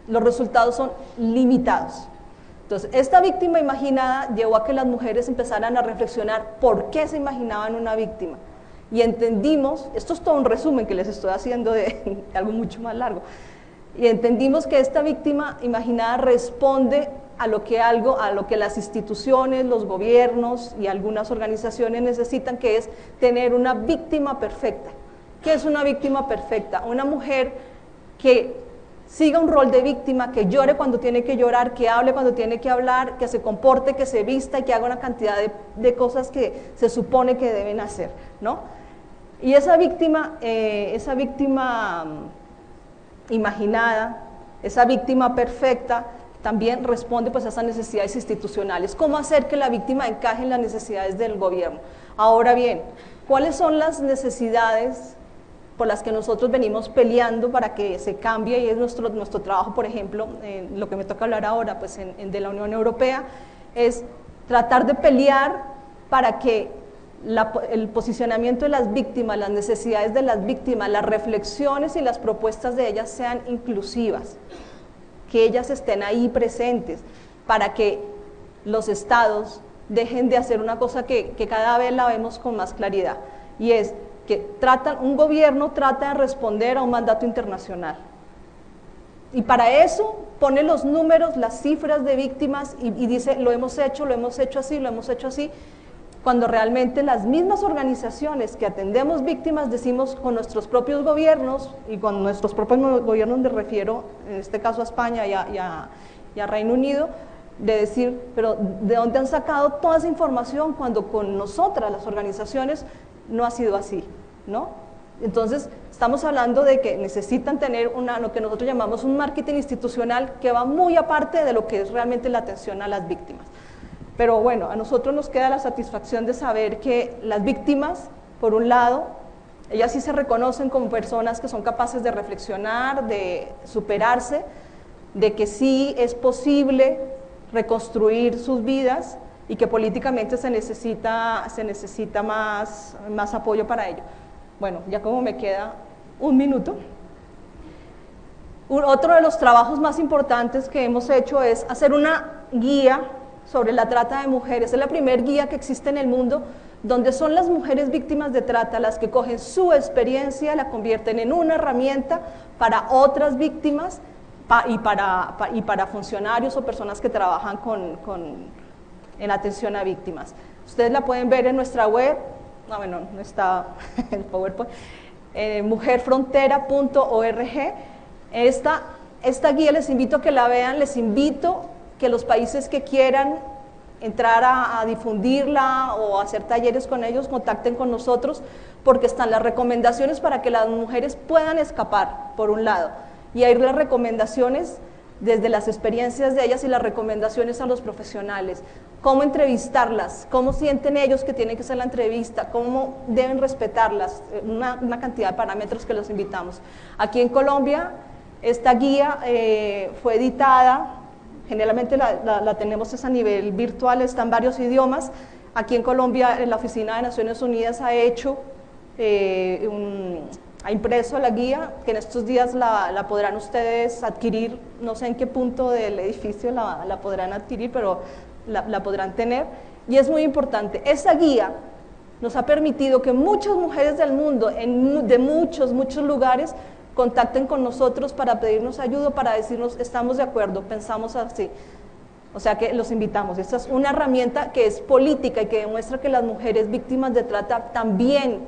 los resultados son limitados. Entonces, esta víctima imaginada llevó a que las mujeres empezaran a reflexionar por qué se imaginaban una víctima. Y entendimos, esto es todo un resumen que les estoy haciendo de algo mucho más largo, y entendimos que esta víctima imaginada responde a lo que las instituciones, los gobiernos y algunas organizaciones necesitan, que es tener una víctima perfecta. ¿Qué es una víctima perfecta? Una mujer que siga un rol de víctima, que llore cuando tiene que llorar, que hable cuando tiene que hablar, que se comporte, que se vista y que haga una cantidad de cosas que se supone que deben hacer, ¿no? Y esa víctima imaginada, esa víctima perfecta, también responde pues a esas necesidades institucionales. ¿Cómo hacer que la víctima encaje en las necesidades del gobierno? Ahora bien, ¿cuáles son las necesidades por las que nosotros venimos peleando para que se cambie? Y es nuestro trabajo, por ejemplo, lo que me toca hablar ahora pues de la Unión Europea, es tratar de pelear para que el posicionamiento de las víctimas, las necesidades de las víctimas, las reflexiones y las propuestas de ellas sean inclusivas, que ellas estén ahí presentes, para que los estados dejen de hacer una cosa que cada vez la vemos con más claridad, y es que un gobierno trata de responder a un mandato internacional. Y para eso pone los números, las cifras de víctimas y dice, lo hemos hecho así, cuando realmente las mismas organizaciones que atendemos víctimas decimos con nuestros propios gobiernos, y con nuestros propios gobiernos me refiero en este caso a España y a Reino Unido, de decir, pero ¿de dónde han sacado toda esa información cuando con nosotras, las organizaciones, no ha sido así, ¿no? Entonces, estamos hablando de que necesitan tener lo que nosotros llamamos un marketing institucional que va muy aparte de lo que es realmente la atención a las víctimas. Pero bueno, a nosotros nos queda la satisfacción de saber que las víctimas, por un lado, ellas sí se reconocen como personas que son capaces de reflexionar, de superarse, de que sí es posible reconstruir sus vidas y que políticamente se necesita más apoyo para ello. Bueno, ya como me queda un minuto. Otro de los trabajos más importantes que hemos hecho es hacer una guía sobre la trata de mujeres. Es la primera guía que existe en el mundo donde son las mujeres víctimas de trata las que cogen su experiencia, la convierten en una herramienta para otras víctimas y para funcionarios o personas que trabajan en atención a víctimas. Ustedes la pueden ver en nuestra web, no está en el PowerPoint, mujerfrontera.org. Esta guía les invito a que la vean, les invito que los países que quieran entrar a difundirla o hacer talleres con ellos, contacten con nosotros, porque están las recomendaciones para que las mujeres puedan escapar, por un lado, y hay las recomendaciones desde las experiencias de ellas y las recomendaciones a los profesionales, cómo entrevistarlas, cómo sienten ellos que tienen que hacer la entrevista, cómo deben respetarlas, una cantidad de parámetros que los invitamos. Aquí en Colombia, esta guía fue editada, generalmente la tenemos a nivel virtual, está en varios idiomas. Aquí en Colombia, la Oficina de Naciones Unidas ha impreso la guía, que en estos días la podrán ustedes adquirir, no sé en qué punto del edificio la podrán adquirir, pero la podrán tener, y es muy importante. Esa guía nos ha permitido que muchas mujeres del mundo, de muchos lugares, contacten con nosotros para pedirnos ayuda, para decirnos, estamos de acuerdo, pensamos así. O sea que los invitamos. Esta es una herramienta que es política y que demuestra que las mujeres víctimas de trata también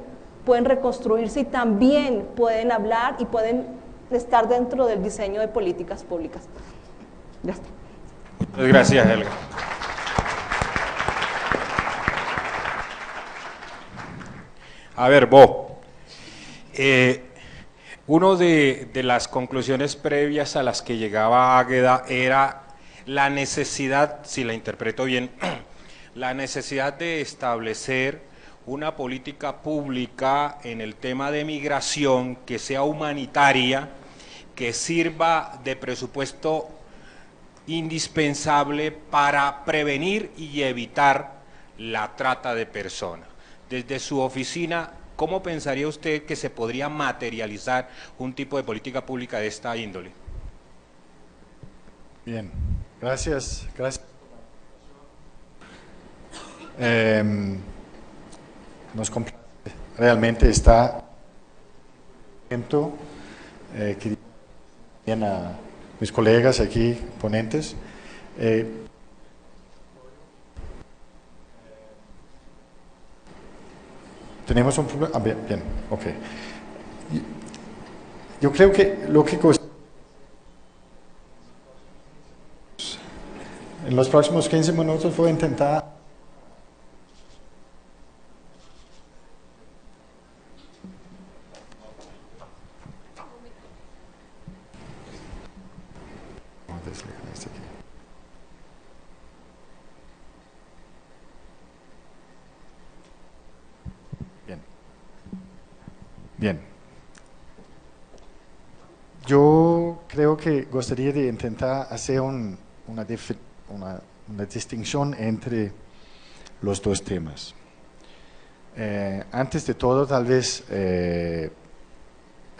pueden reconstruirse y también pueden hablar y pueden estar dentro del diseño de políticas públicas. Ya está. Muchas gracias, Helga. A ver, Bo, una de las conclusiones previas a las que llegaba Águeda era la necesidad, si la interpreto bien, la necesidad de establecer una política pública en el tema de migración que sea humanitaria, que sirva de presupuesto indispensable para prevenir y evitar la trata de personas. Desde su oficina, ¿cómo pensaría usted que se podría materializar un tipo de política pública de esta índole? Bien, gracias. Nos complace realmente está que bien a mis colegas aquí, ponentes. Tenemos un problema. Bien, ok. Yo creo que lo que en los próximos 15 minutos voy a intentar Bien. Yo creo que gustaría de intentar hacer una distinción entre los dos temas. Antes de todo, tal vez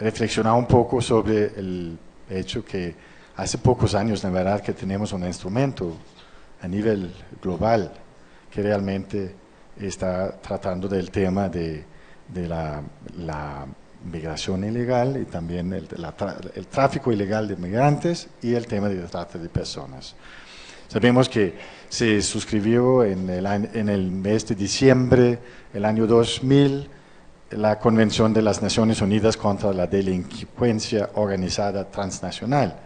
reflexionar un poco sobre el hecho que hace pocos años, de verdad, que tenemos un instrumento a nivel global que realmente está tratando del tema de la migración ilegal y también el tráfico ilegal de migrantes y el tema de trata de personas. Sabemos que se suscribió en el mes de diciembre del año 2000 la Convención de las Naciones Unidas contra la Delincuencia Organizada Transnacional.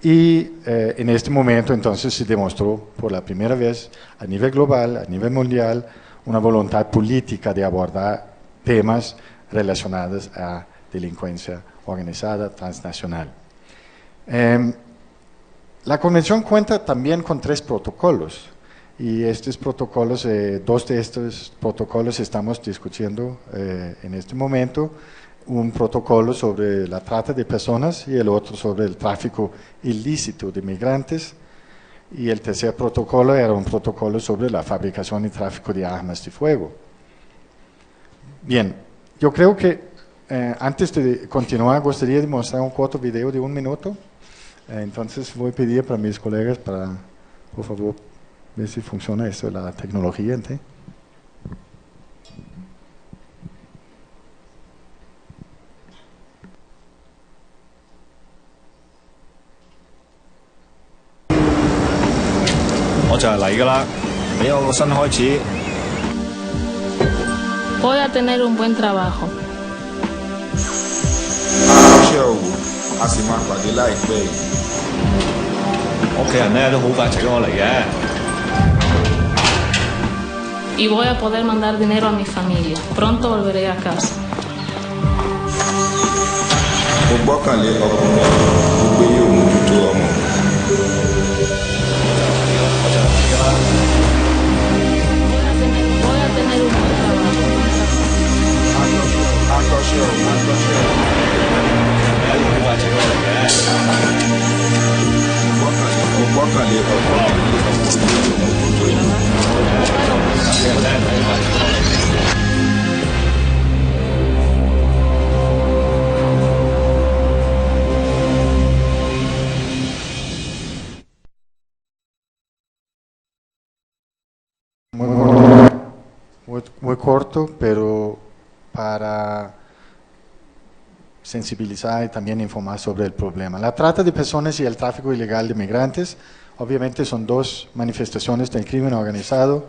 Y en este momento entonces se demostró por la primera vez a nivel global, a nivel mundial, una voluntad política de abordar temas relacionadas a delincuencia organizada transnacional. La convención cuenta también con 3 protocolos, y estos protocolos, 2 de estos protocolos estamos discutiendo en este momento, un protocolo sobre la trata de personas y el otro sobre el tráfico ilícito de migrantes, y el tercer protocolo era un protocolo sobre la fabricación y tráfico de armas de fuego. Bien, yo creo que antes de continuar gustaría de mostrar un corto video de 1 minuto, entonces voy a pedir para mis colegas para, por favor, ver si funciona esto de la tecnología. ¿Sí? Voy a tener un buen trabajo. Y voy a poder mandar dinero a mi familia. Pronto volveré a casa. Voy a tener un buen Muy corto, pero para sensibilizar y también informar sobre el problema. La trata de personas y el tráfico ilegal de migrantes obviamente son 2 manifestaciones del crimen organizado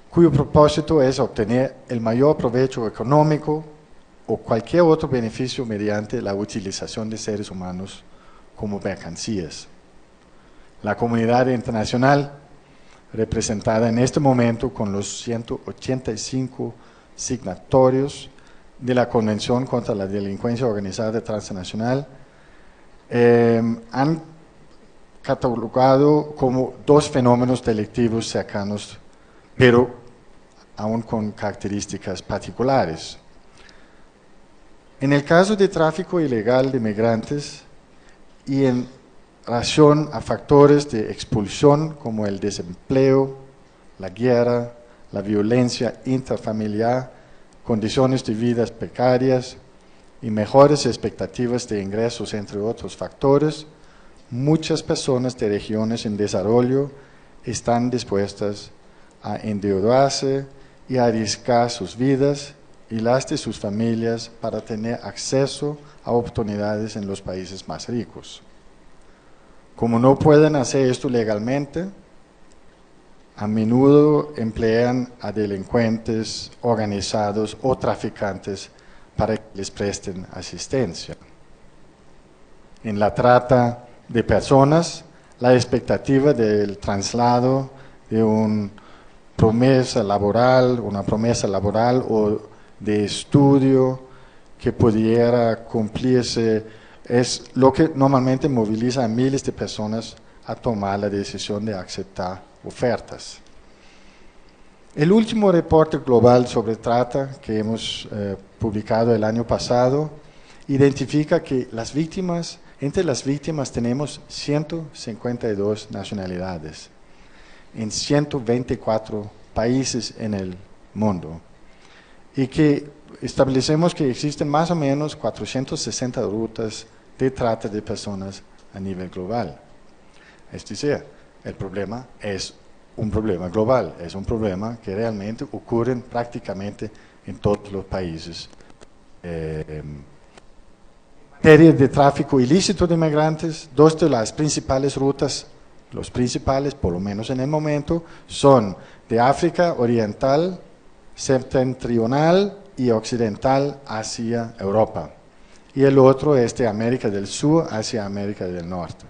cuyo propósito es obtener el mayor provecho económico o cualquier otro beneficio mediante la utilización de seres humanos como mercancías. La comunidad internacional, representada en este momento con los 185 signatorios de la Convención contra la Delincuencia Organizada Transnacional, han catalogado como 2 fenómenos delictivos cercanos, pero aún con características particulares. En el caso de tráfico ilegal de migrantes y en relación a factores de expulsión como el desempleo, la guerra, la violencia intrafamiliar, condiciones de vida precarias y mejores expectativas de ingresos, entre otros factores, muchas personas de regiones en desarrollo están dispuestas a endeudarse y a arriesgar sus vidas y las de sus familias para tener acceso a oportunidades en los países más ricos. Como no pueden hacer esto legalmente, a menudo emplean a delincuentes organizados o traficantes para que les presten asistencia. En la trata de personas, la expectativa del traslado de una promesa laboral o de estudio que pudiera cumplirse es lo que normalmente moviliza a miles de personas a tomar la decisión de aceptar ofertas. El último reporte global sobre trata que hemos publicado el año pasado identifica que entre las víctimas tenemos 152 nacionalidades en 124 países en el mundo y que establecemos que existen más o menos 460 rutas de trata de personas a nivel global. Es decir, el problema es un problema global, es un problema que realmente ocurre prácticamente en todos los países. En materia de tráfico ilícito de migrantes, 2 de las principales rutas, los principales, por lo menos en el momento, son de África Oriental, septentrional y occidental hacia Europa. Y el otro es de América del Sur hacia América del Norte.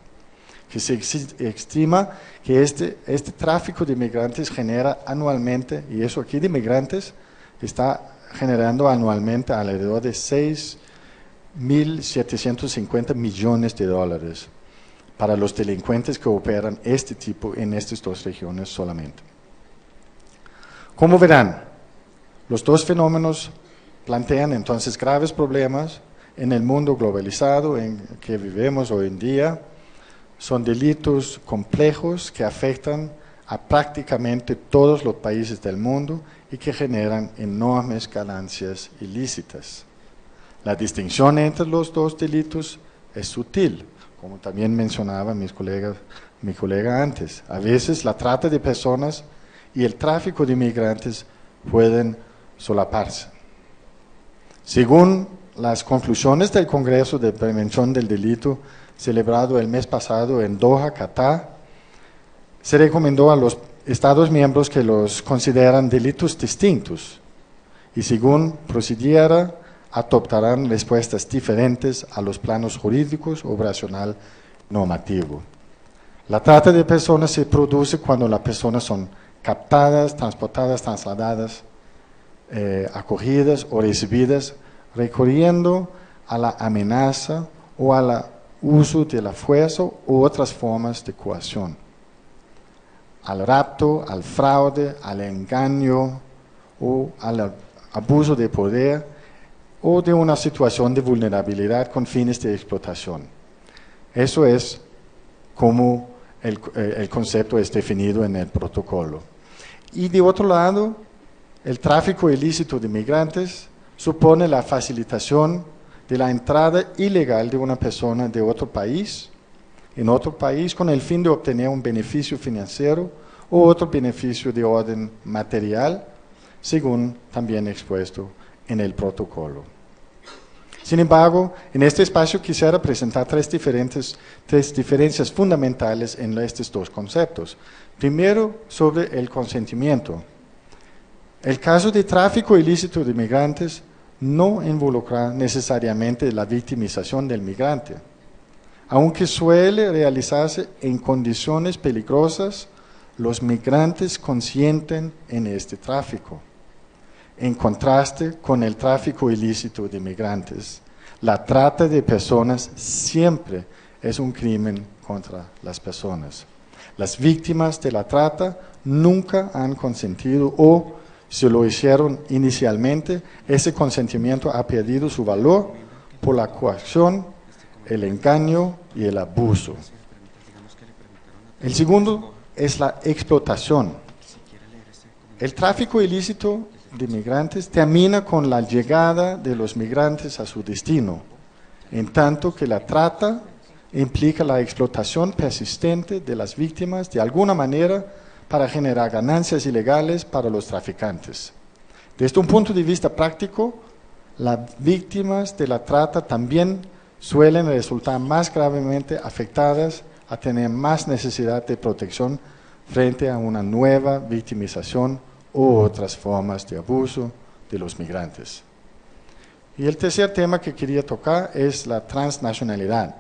Que se estima que este tráfico de migrantes genera anualmente, y eso aquí de migrantes está generando anualmente alrededor de 6.750 millones de dólares para los delincuentes que operan este tipo en estas dos regiones solamente. Como verán, los dos fenómenos plantean entonces graves problemas en el mundo globalizado en que vivimos hoy en día. Son delitos complejos que afectan a prácticamente todos los países del mundo y que generan enormes ganancias ilícitas. La distinción entre los dos delitos es sutil, como también mencionaba mi colega antes. A veces la trata de personas y el tráfico de migrantes pueden solaparse. Según las conclusiones del Congreso de Prevención del Delito, celebrado el mes pasado en Doha, Qatar, se recomendó a los Estados miembros que los consideran delitos distintos y según procediera, adoptarán respuestas diferentes a los planos jurídicos, operacional, normativo. La trata de personas se produce cuando las personas son captadas, transportadas, trasladadas, acogidas o recibidas, recurriendo a la amenaza o al uso de la fuerza u otras formas de coacción, al rapto, al fraude, al engaño o al abuso de poder o de una situación de vulnerabilidad con fines de explotación. Eso es como el concepto es definido en el protocolo. Y de otro lado, el tráfico ilícito de migrantes supone la facilitación de la entrada ilegal de una persona de otro país, en otro país, con el fin de obtener un beneficio financiero o otro beneficio de orden material, según también expuesto en el protocolo. Sin embargo, en este espacio quisiera presentar tres diferencias fundamentales en estos dos conceptos. Primero, sobre el consentimiento. El caso de tráfico ilícito de migrantes no involucra necesariamente la victimización del migrante, aunque suele realizarse en condiciones peligrosas. Los migrantes consienten en este tráfico. En contraste con el tráfico ilícito de migrantes, la trata de personas siempre es un crimen contra las personas. Las víctimas de la trata nunca han consentido o, si lo hicieron inicialmente, ese consentimiento ha perdido su valor por la coacción, el engaño y el abuso. El segundo es la explotación. El tráfico ilícito de migrantes termina con la llegada de los migrantes a su destino, en tanto que la trata implica la explotación persistente de las víctimas de alguna manera para generar ganancias ilegales para los traficantes. Desde un punto de vista práctico, las víctimas de la trata también suelen resultar más gravemente afectadas a tener más necesidad de protección frente a una nueva victimización u otras formas de abuso de los migrantes. Y el tercer tema que quería tocar es la transnacionalidad.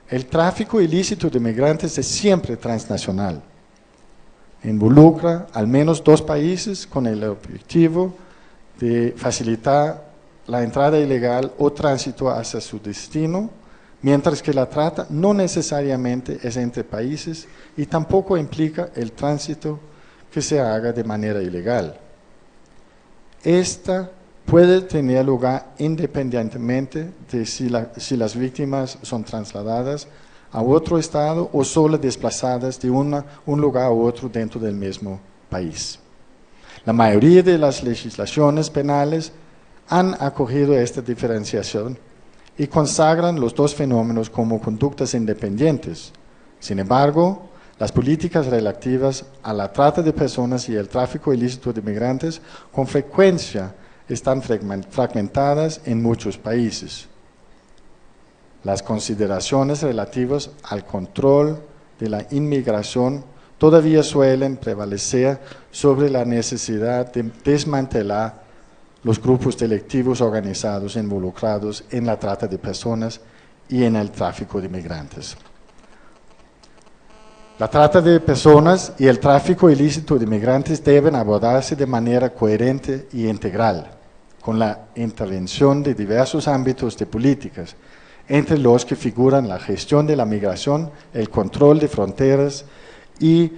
El tráfico ilícito de migrantes es siempre transnacional. Involucra al menos dos países con el objetivo de facilitar la entrada ilegal o tránsito hacia su destino, mientras que la trata no necesariamente es entre países y tampoco implica el tránsito que se haga de manera ilegal. Esta puede tener lugar independientemente de si las víctimas son trasladadas a otro estado o solo desplazadas de un lugar a otro dentro del mismo país. La mayoría de las legislaciones penales han acogido esta diferenciación y consagran los dos fenómenos como conductas independientes. Sin embargo, las políticas relativas a la trata de personas y el tráfico ilícito de migrantes con frecuencia están fragmentadas en muchos países. Las consideraciones relativas al control de la inmigración todavía suelen prevalecer sobre la necesidad de desmantelar los grupos delictivos organizados involucrados en la trata de personas y en el tráfico de migrantes. La trata de personas y el tráfico ilícito de migrantes deben abordarse de manera coherente y integral. con la intervención de diversos ámbitos de políticas, entre los que figuran la gestión de la migración, el control de fronteras y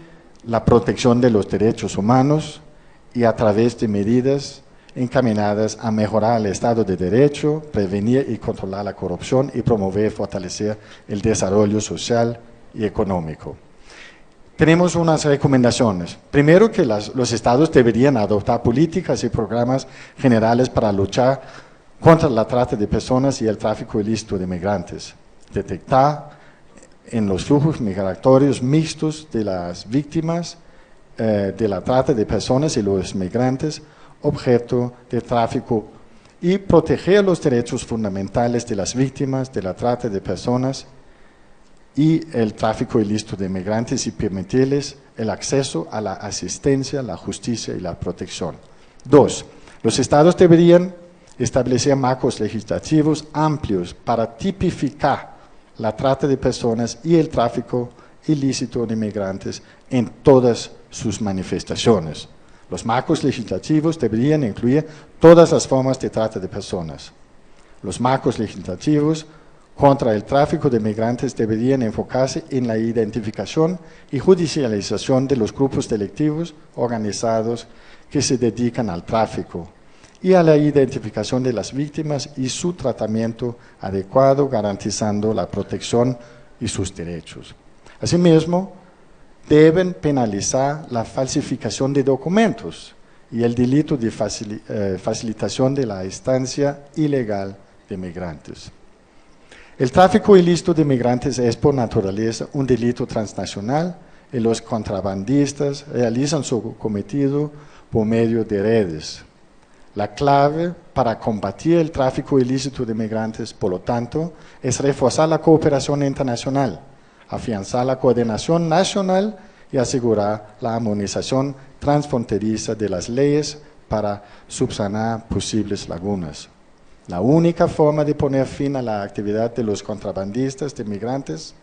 la protección de los derechos humanos, y a través de medidas encaminadas a mejorar el Estado de Derecho, prevenir y controlar la corrupción y promover y fortalecer el desarrollo social y económico. Tenemos unas recomendaciones. Primero, que los estados deberían adoptar políticas y programas generales para luchar contra la trata de personas y el tráfico ilícito de migrantes. Detectar en los flujos migratorios mixtos de las víctimas de la trata de personas y los migrantes objeto de tráfico y proteger los derechos fundamentales de las víctimas de la trata de personas y el tráfico ilícito de migrantes y permitirles el acceso a la asistencia, la justicia y la protección. 2. Los estados deberían establecer marcos legislativos amplios para tipificar la trata de personas y el tráfico ilícito de migrantes en todas sus manifestaciones. Los marcos legislativos deberían incluir todas las formas de trata de personas. Los marcos legislativos contra el tráfico de migrantes deberían enfocarse en la identificación y judicialización de los grupos delictivos organizados que se dedican al tráfico y a la identificación de las víctimas y su tratamiento adecuado, garantizando la protección y sus derechos. Asimismo, deben penalizar la falsificación de documentos y el delito de facilitación de la estancia ilegal de migrantes. El tráfico ilícito de migrantes es por naturaleza un delito transnacional y los contrabandistas realizan su cometido por medio de redes. La clave para combatir el tráfico ilícito de migrantes, por lo tanto, es reforzar la cooperación internacional, afianzar la coordinación nacional y asegurar la armonización transfronteriza de las leyes para subsanar posibles lagunas. La única forma de poner fin a la actividad de los contrabandistas de migrantes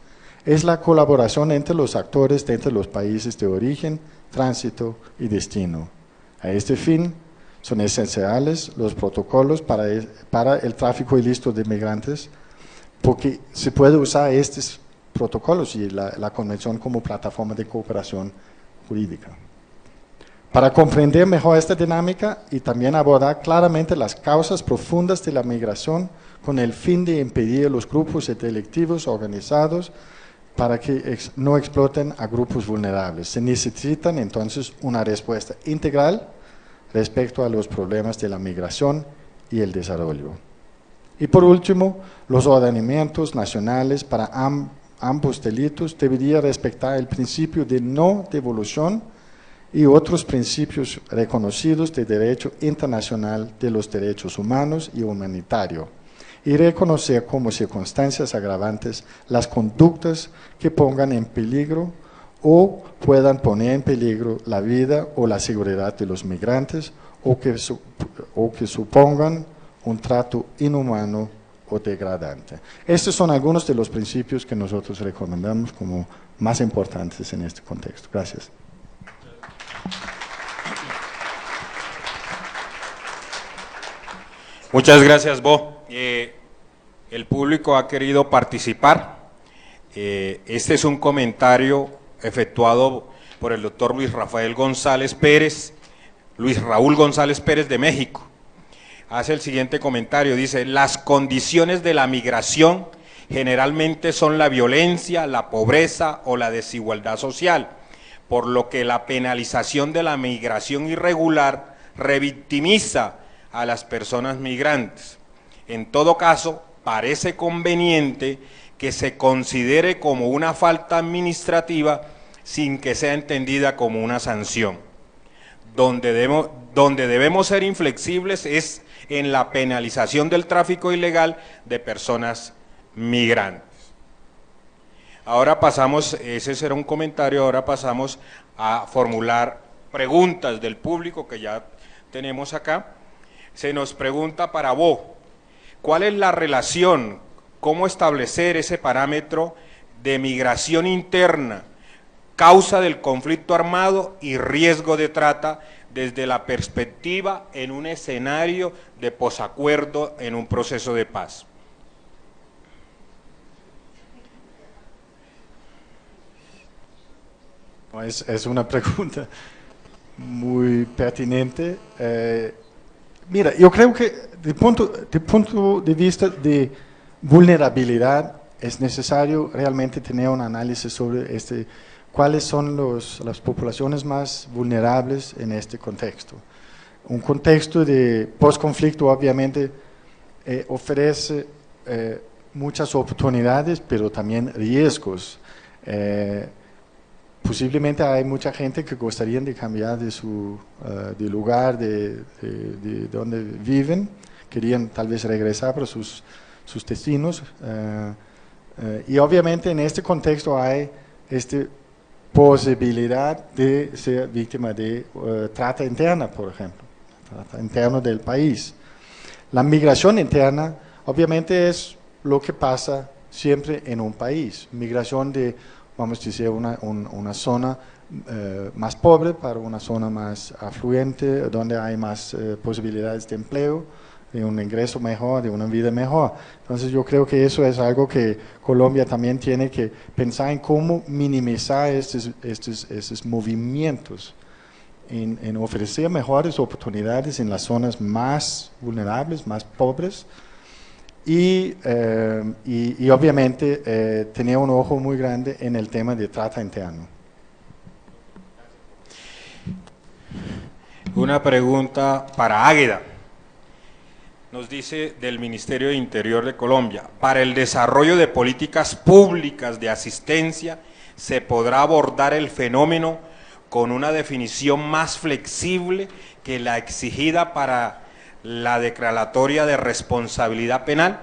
es la colaboración entre los actores de entre los países de origen, tránsito y destino. A este fin, son esenciales los protocolos para el tráfico ilícito de migrantes, porque se puede usar estos protocolos y la Convención como plataforma de cooperación jurídica. Para comprender mejor esta dinámica y también abordar claramente las causas profundas de la migración con el fin de impedir los grupos delictivos organizados para que no exploten a grupos vulnerables. Se necesitan entonces una respuesta integral respecto a los problemas de la migración y el desarrollo. Y por último, los ordenamientos nacionales para ambos delitos deberían respetar el principio de no devolución y otros principios reconocidos de derecho internacional de los derechos humanos y humanitario, y reconocer como circunstancias agravantes las conductas que pongan en peligro o puedan poner en peligro la vida o la seguridad de los migrantes o que supongan un trato inhumano o degradante. Estos son algunos de los principios que nosotros recomendamos como más importantes en este contexto. Gracias. Muchas gracias, Bo. El público ha querido participar. Este es un comentario efectuado por el doctor Luis Raúl González Pérez de México. Hace el siguiente comentario, dice: las condiciones de la migración generalmente son la violencia, la pobreza o la desigualdad social, por lo que la penalización de la migración irregular revictimiza a las personas migrantes. En todo caso, parece conveniente que se considere como una falta administrativa sin que sea entendida como una sanción. Donde debemos ser inflexibles es en la penalización del tráfico ilegal de personas migrantes. Ahora pasamos, ese será un comentario, ahora pasamos a formular preguntas del público que ya tenemos acá. Se nos pregunta para vos, ¿cuál es la relación, cómo establecer ese parámetro de migración interna, causa del conflicto armado y riesgo de trata desde la perspectiva en un escenario de posacuerdo en un proceso de paz? Es una pregunta muy pertinente. Mira, yo creo que de punto de vista de vulnerabilidad es necesario realmente tener un análisis sobre cuáles son las poblaciones más vulnerables en este contexto. Un contexto de posconflicto obviamente ofrece muchas oportunidades, pero también riesgos. Posiblemente hay mucha gente que gustaría de cambiar de lugar, de donde viven, querían tal vez regresar para sus destinos. Y obviamente en este contexto hay esta posibilidad de ser víctima de trata interna, por ejemplo, trata interna del país. La migración interna obviamente es lo que pasa siempre en un país, migración de, vamos a decir, una zona más pobre para una zona más afluente, donde hay más posibilidades de empleo, de un ingreso mejor, de una vida mejor. Entonces yo creo que eso es algo que Colombia también tiene que pensar en cómo minimizar estos movimientos, en ofrecer mejores oportunidades en las zonas más vulnerables, más pobres, y obviamente tenía un ojo muy grande en el tema de trata interno. Una pregunta para Águeda. Nos dice del Ministerio de Interior de Colombia: para el desarrollo de políticas públicas de asistencia, ¿se podrá abordar el fenómeno con una definición más flexible que la exigida para la declaratoria de responsabilidad penal?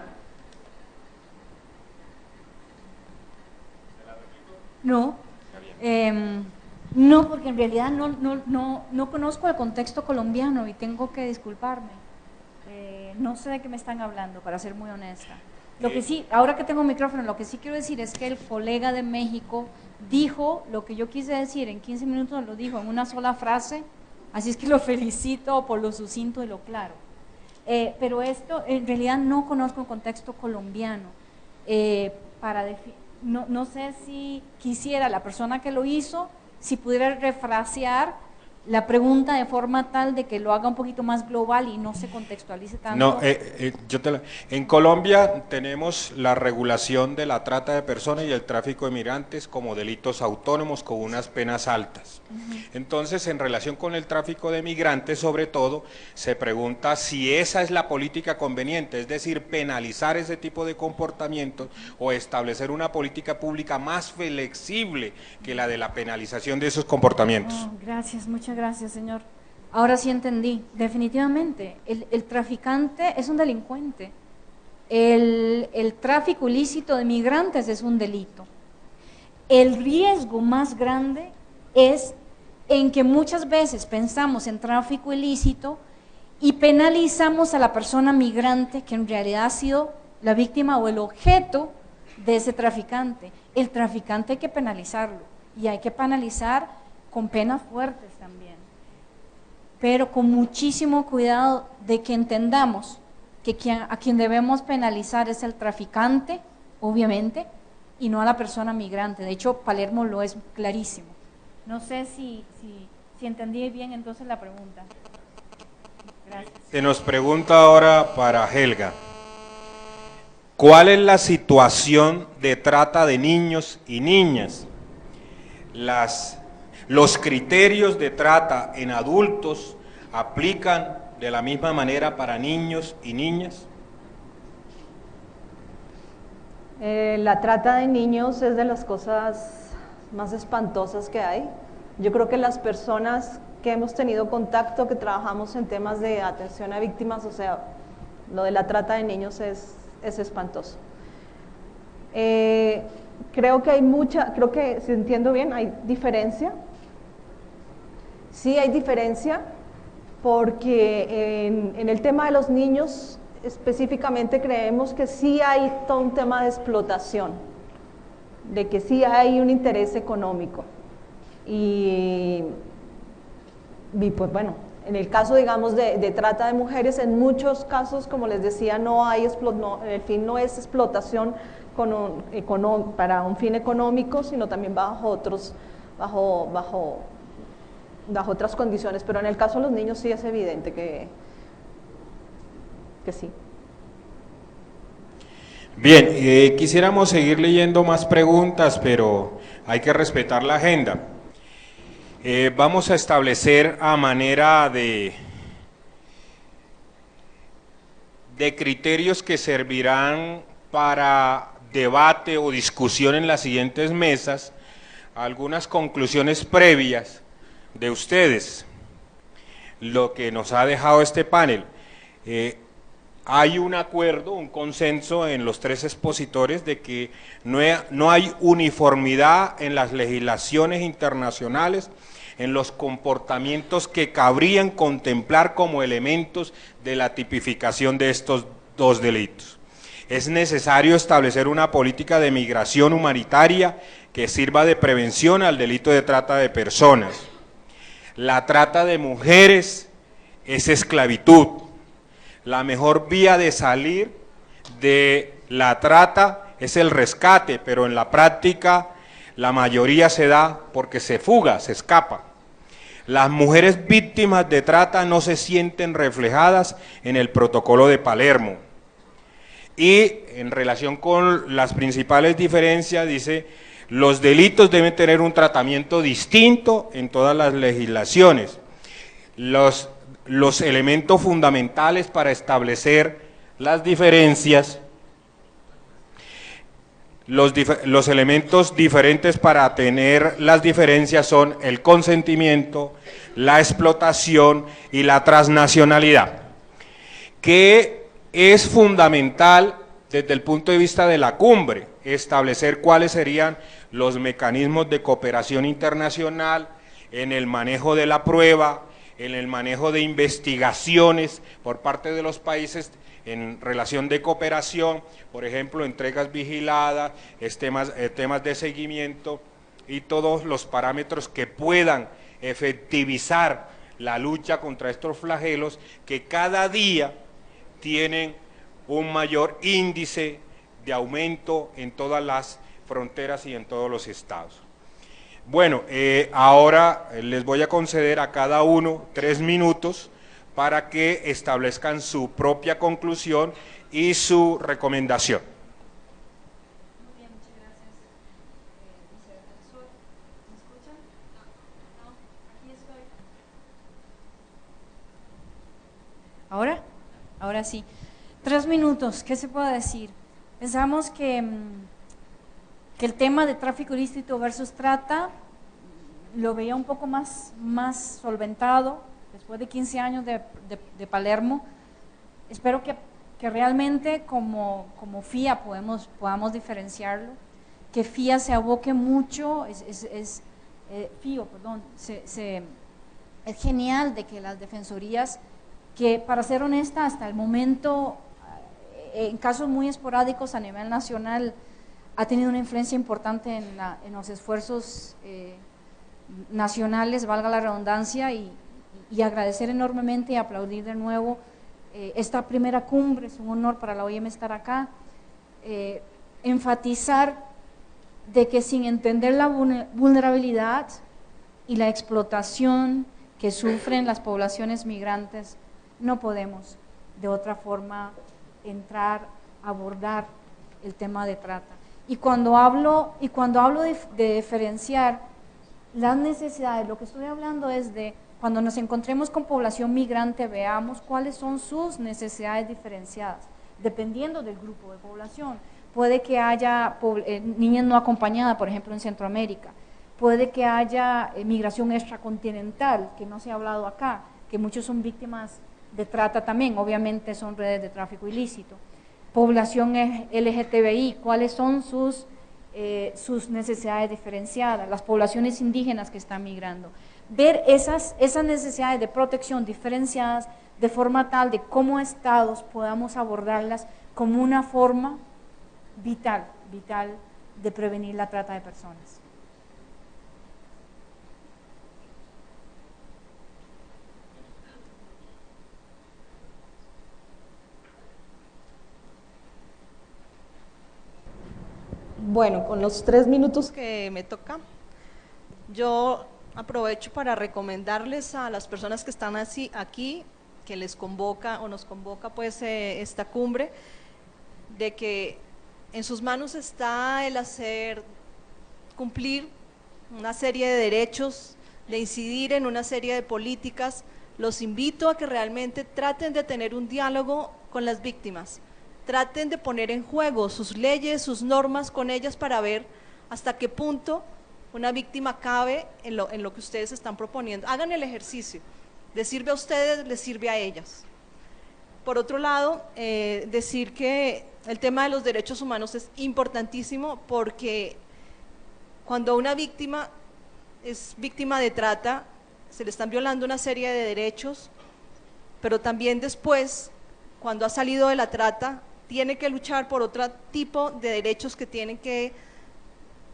No, no, porque en realidad no conozco el contexto colombiano y tengo que disculparme. No sé de qué me están hablando, para ser muy honesta. Lo que sí, ahora que tengo micrófono, lo que sí quiero decir es que el colega de México dijo lo que yo quise decir en 15 minutos, lo dijo en una sola frase, así es que lo felicito por lo sucinto y lo claro. Pero esto, en realidad no conozco el contexto colombiano. No sé si quisiera la persona que lo hizo, si pudiera refrasear la pregunta de forma tal de que lo haga un poquito más global y no se contextualice tanto. No, en Colombia tenemos la regulación de la trata de personas y el tráfico de migrantes como delitos autónomos con unas penas altas. Entonces, en relación con el tráfico de migrantes, sobre todo, se pregunta si esa es la política conveniente, es decir, penalizar ese tipo de comportamientos o establecer una política pública más flexible que la de la penalización de esos comportamientos. Gracias, muchas gracias, señor. Ahora sí entendí, definitivamente, el traficante es un delincuente, el tráfico ilícito de migrantes es un delito. El riesgo más grande es en que muchas veces pensamos en tráfico ilícito y penalizamos a la persona migrante que en realidad ha sido la víctima o el objeto de ese traficante. El traficante hay que penalizarlo y hay que penalizar con penas fuertes también, pero con muchísimo cuidado de que entendamos que a quien debemos penalizar es el traficante, obviamente, y no a la persona migrante. De hecho, Palermo lo es clarísimo. No sé si entendí bien entonces la pregunta. Gracias. Se nos pregunta ahora para Helga: ¿cuál es la situación de trata de niños y niñas? ¿Los criterios de trata en adultos aplican de la misma manera para niños y niñas? La trata de niños es de las cosas más espantosas que hay. Yo creo que las personas que hemos tenido contacto, que trabajamos en temas de atención a víctimas, o sea, lo de la trata de niños es espantoso. Creo que si entiendo bien, hay diferencia. Sí hay diferencia, porque en el tema de los niños específicamente creemos que sí hay todo un tema de explotación, de que sí hay un interés económico. Y y pues bueno, en el caso, digamos, de trata de mujeres, en muchos casos, como les decía, el fin no es explotación para un fin económico, sino también bajo otras condiciones. Pero en el caso de los niños sí es evidente que sí. Bien, quisiéramos seguir leyendo más preguntas, pero hay que respetar la agenda. Vamos a establecer a manera de criterios que servirán para debate o discusión en las siguientes mesas, algunas conclusiones previas de ustedes, lo que nos ha dejado este panel. Hay un acuerdo, un consenso en los tres expositores de que no hay uniformidad en las legislaciones internacionales, en los comportamientos que cabrían contemplar como elementos de la tipificación de estos dos delitos. Es necesario establecer una política de migración humanitaria que sirva de prevención al delito de trata de personas. La trata de mujeres es esclavitud. La mejor vía de salir de la trata es el rescate, pero en la práctica la mayoría se da porque se fuga, se escapa. Las mujeres víctimas de trata no se sienten reflejadas en el protocolo de Palermo. Y en relación con las principales diferencias, dice, los delitos deben tener un tratamiento distinto en todas las legislaciones. Los elementos fundamentales para establecer las diferencias, los elementos diferentes para tener las diferencias son el consentimiento, la explotación y la transnacionalidad, que es fundamental desde el punto de vista de la cumbre, establecer cuáles serían los mecanismos de cooperación internacional en el manejo de la prueba, en el manejo de investigaciones por parte de los países en relación de cooperación, por ejemplo, entregas vigiladas, temas de seguimiento y todos los parámetros que puedan efectivizar la lucha contra estos flagelos que cada día tienen un mayor índice de aumento en todas las fronteras y en todos los estados. Bueno, ahora les voy a conceder a cada uno 3 minutos para que establezcan su propia conclusión y su recomendación. Muy bien, muchas gracias, vicedefensor. ¿Me escuchan? No, aquí estoy. ¿Ahora? Ahora sí. 3 minutos, ¿qué se puede decir? Pensamos que el tema de tráfico ilícito versus trata lo veía un poco más solventado después de 15 años de Palermo. Espero que realmente como FIA podamos diferenciarlo, que FIA se aboque mucho, FIO, perdón, es genial de que las defensorías, que para ser honesta hasta el momento, en casos muy esporádicos a nivel nacional, ha tenido una influencia importante en los esfuerzos nacionales, valga la redundancia, y agradecer enormemente y aplaudir de nuevo esta primera cumbre. Es un honor para la OIM estar acá, enfatizar de que sin entender la vulnerabilidad y la explotación que sufren las poblaciones migrantes, no podemos de otra forma entrar a abordar el tema de trata. Y cuando hablo de diferenciar las necesidades, lo que estoy hablando es de cuando nos encontremos con población migrante, veamos cuáles son sus necesidades diferenciadas, dependiendo del grupo de población. Puede que haya niñas no acompañadas, por ejemplo, en Centroamérica. Puede que haya migración extracontinental, que no se ha hablado acá, que muchos son víctimas de trata también, obviamente son redes de tráfico ilícito. Población LGTBI, cuáles son sus necesidades diferenciadas, las poblaciones indígenas que están migrando. Ver esas necesidades de protección diferenciadas de forma tal de cómo estados podamos abordarlas como una forma vital de prevenir la trata de personas. Bueno, con los 3 minutos que me toca, yo aprovecho para recomendarles a las personas que están aquí, que les convoca o nos convoca pues esta cumbre, de que en sus manos está el cumplir una serie de derechos, de incidir en una serie de políticas. Los invito a que realmente traten de tener un diálogo con las víctimas, traten de poner en juego sus leyes, sus normas con ellas para ver hasta qué punto una víctima cabe en lo que ustedes están proponiendo. Hagan el ejercicio, les sirve a ustedes, les sirve a ellas. Por otro lado, decir que el tema de los derechos humanos es importantísimo, porque cuando una víctima es víctima de trata, se le están violando una serie de derechos, pero también después, cuando ha salido de la trata, tiene que luchar por otro tipo de derechos que tienen que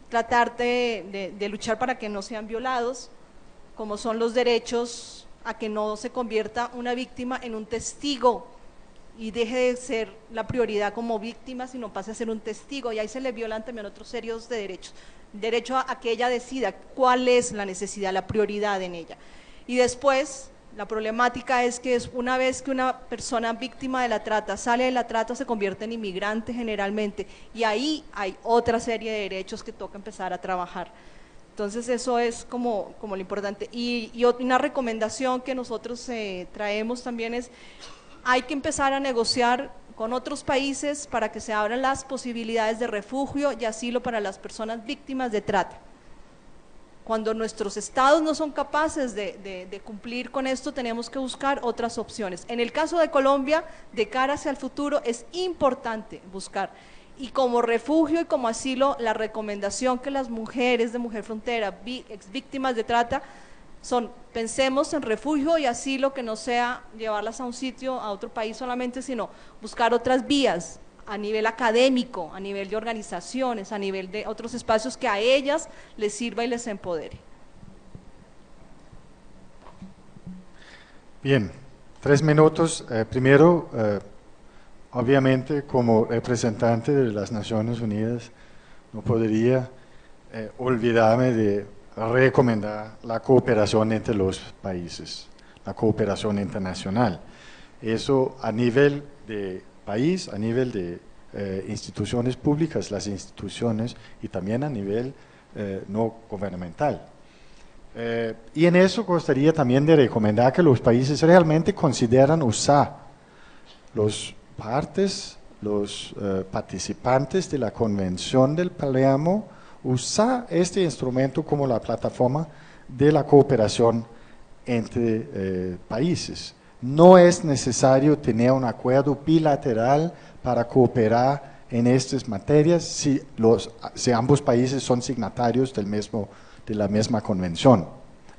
tratar de luchar para que no sean violados, como son los derechos a que no se convierta una víctima en un testigo y deje de ser la prioridad como víctima, sino pase a ser un testigo, y ahí se le violan también otros serios de derechos. Derecho a que ella decida cuál es la necesidad, la prioridad en ella. Y después, la problemática es que una vez que una persona víctima de la trata sale de la trata, se convierte en inmigrante generalmente, y ahí hay otra serie de derechos que toca empezar a trabajar. Entonces eso es como lo importante. Y una recomendación que nosotros traemos también es: hay que empezar a negociar con otros países para que se abran las posibilidades de refugio y asilo para las personas víctimas de trata. Cuando nuestros estados no son capaces de cumplir con esto, tenemos que buscar otras opciones. En el caso de Colombia, de cara hacia el futuro, es importante buscar. Y como refugio y como asilo, la recomendación que las mujeres de Mujer Frontera, ex víctimas de trata, pensemos en refugio y asilo, que no sea llevarlas a un sitio, a otro país solamente, sino buscar otras vías a nivel académico, a nivel de organizaciones, a nivel de otros espacios que a ellas les sirva y les empodere. Bien, 3 minutos. Primero, obviamente, como representante de las Naciones Unidas, no podría olvidarme de recomendar la cooperación entre los países, la cooperación internacional. Eso a nivel de país, a nivel de instituciones públicas, las instituciones, y también a nivel no gubernamental. Y en eso gustaría también de recomendar que los países realmente consideran usar los participantes de la Convención del Palermo, usar este instrumento como la plataforma de la cooperación entre países. No es necesario tener un acuerdo bilateral para cooperar en estas materias si ambos países son signatarios de la misma convención.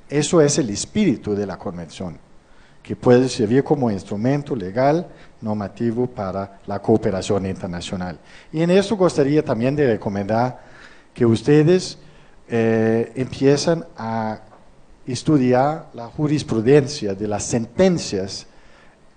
Eso es el espíritu de la convención, que puede servir como instrumento legal, normativo para la cooperación internacional. Y en eso gustaría también de recomendar que ustedes empiezan a estudiar la jurisprudencia de las sentencias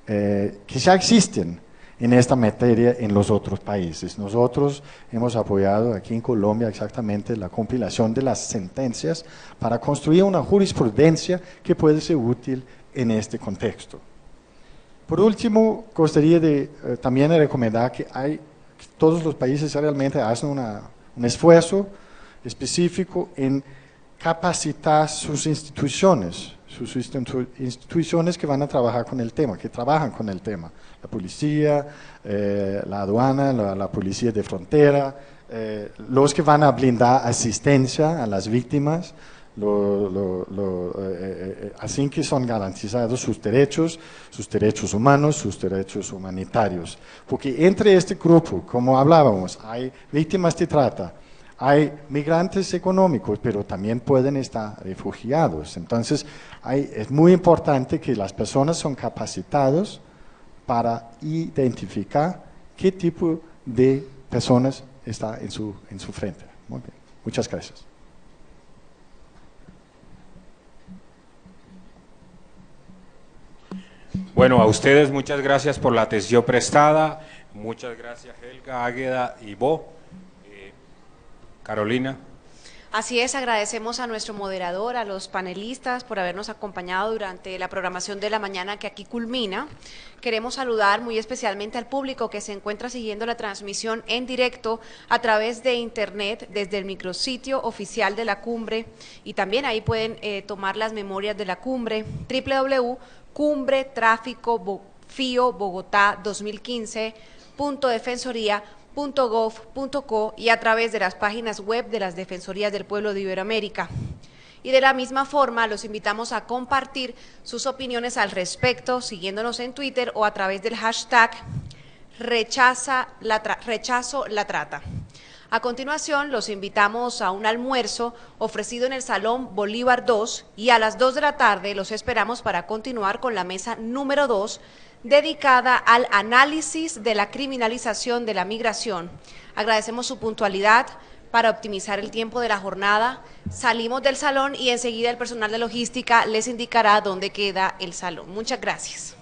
que ya existen en esta materia en los otros países. Nosotros hemos apoyado aquí en Colombia exactamente la compilación de las sentencias para construir una jurisprudencia que puede ser útil en este contexto. Por último, gustaría también recomendar que todos los países realmente hacen un esfuerzo específico en capacitar sus instituciones que van a trabajar con el tema, que trabajan con el tema, la policía, la aduana, la policía de frontera, los que van a brindar asistencia a las víctimas, así que son garantizados sus derechos humanos, sus derechos humanitarios. Porque entre este grupo, como hablábamos, hay víctimas de trata, hay migrantes económicos, pero también pueden estar refugiados. Entonces, es muy importante que las personas son capacitadas para identificar qué tipo de personas está en su frente. Muy bien, muchas gracias. Bueno, a ustedes muchas gracias por la atención prestada. Muchas gracias, Helga, Águeda y Bo. Carolina. Así es, agradecemos a nuestro moderador, a los panelistas por habernos acompañado durante la programación de la mañana que aquí culmina. Queremos saludar muy especialmente al público que se encuentra siguiendo la transmisión en directo a través de internet desde el micrositio oficial de la cumbre, y también ahí pueden tomar las memorias de la cumbre, www.cumbretráficofio-bogotá 2015.defensoría.gov.co y a través de las páginas web de las Defensorías del Pueblo de Iberoamérica. Y de la misma forma los invitamos a compartir sus opiniones al respecto siguiéndonos en Twitter o a través del hashtag rechazo la trata. A continuación los invitamos a un almuerzo ofrecido en el Salón Bolívar 2 y a las 2 de la tarde los esperamos para continuar con la mesa número 2 dedicada al análisis de la criminalización de la migración. Agradecemos su puntualidad para optimizar el tiempo de la jornada. Salimos del salón y enseguida el personal de logística les indicará dónde queda el salón. Muchas gracias.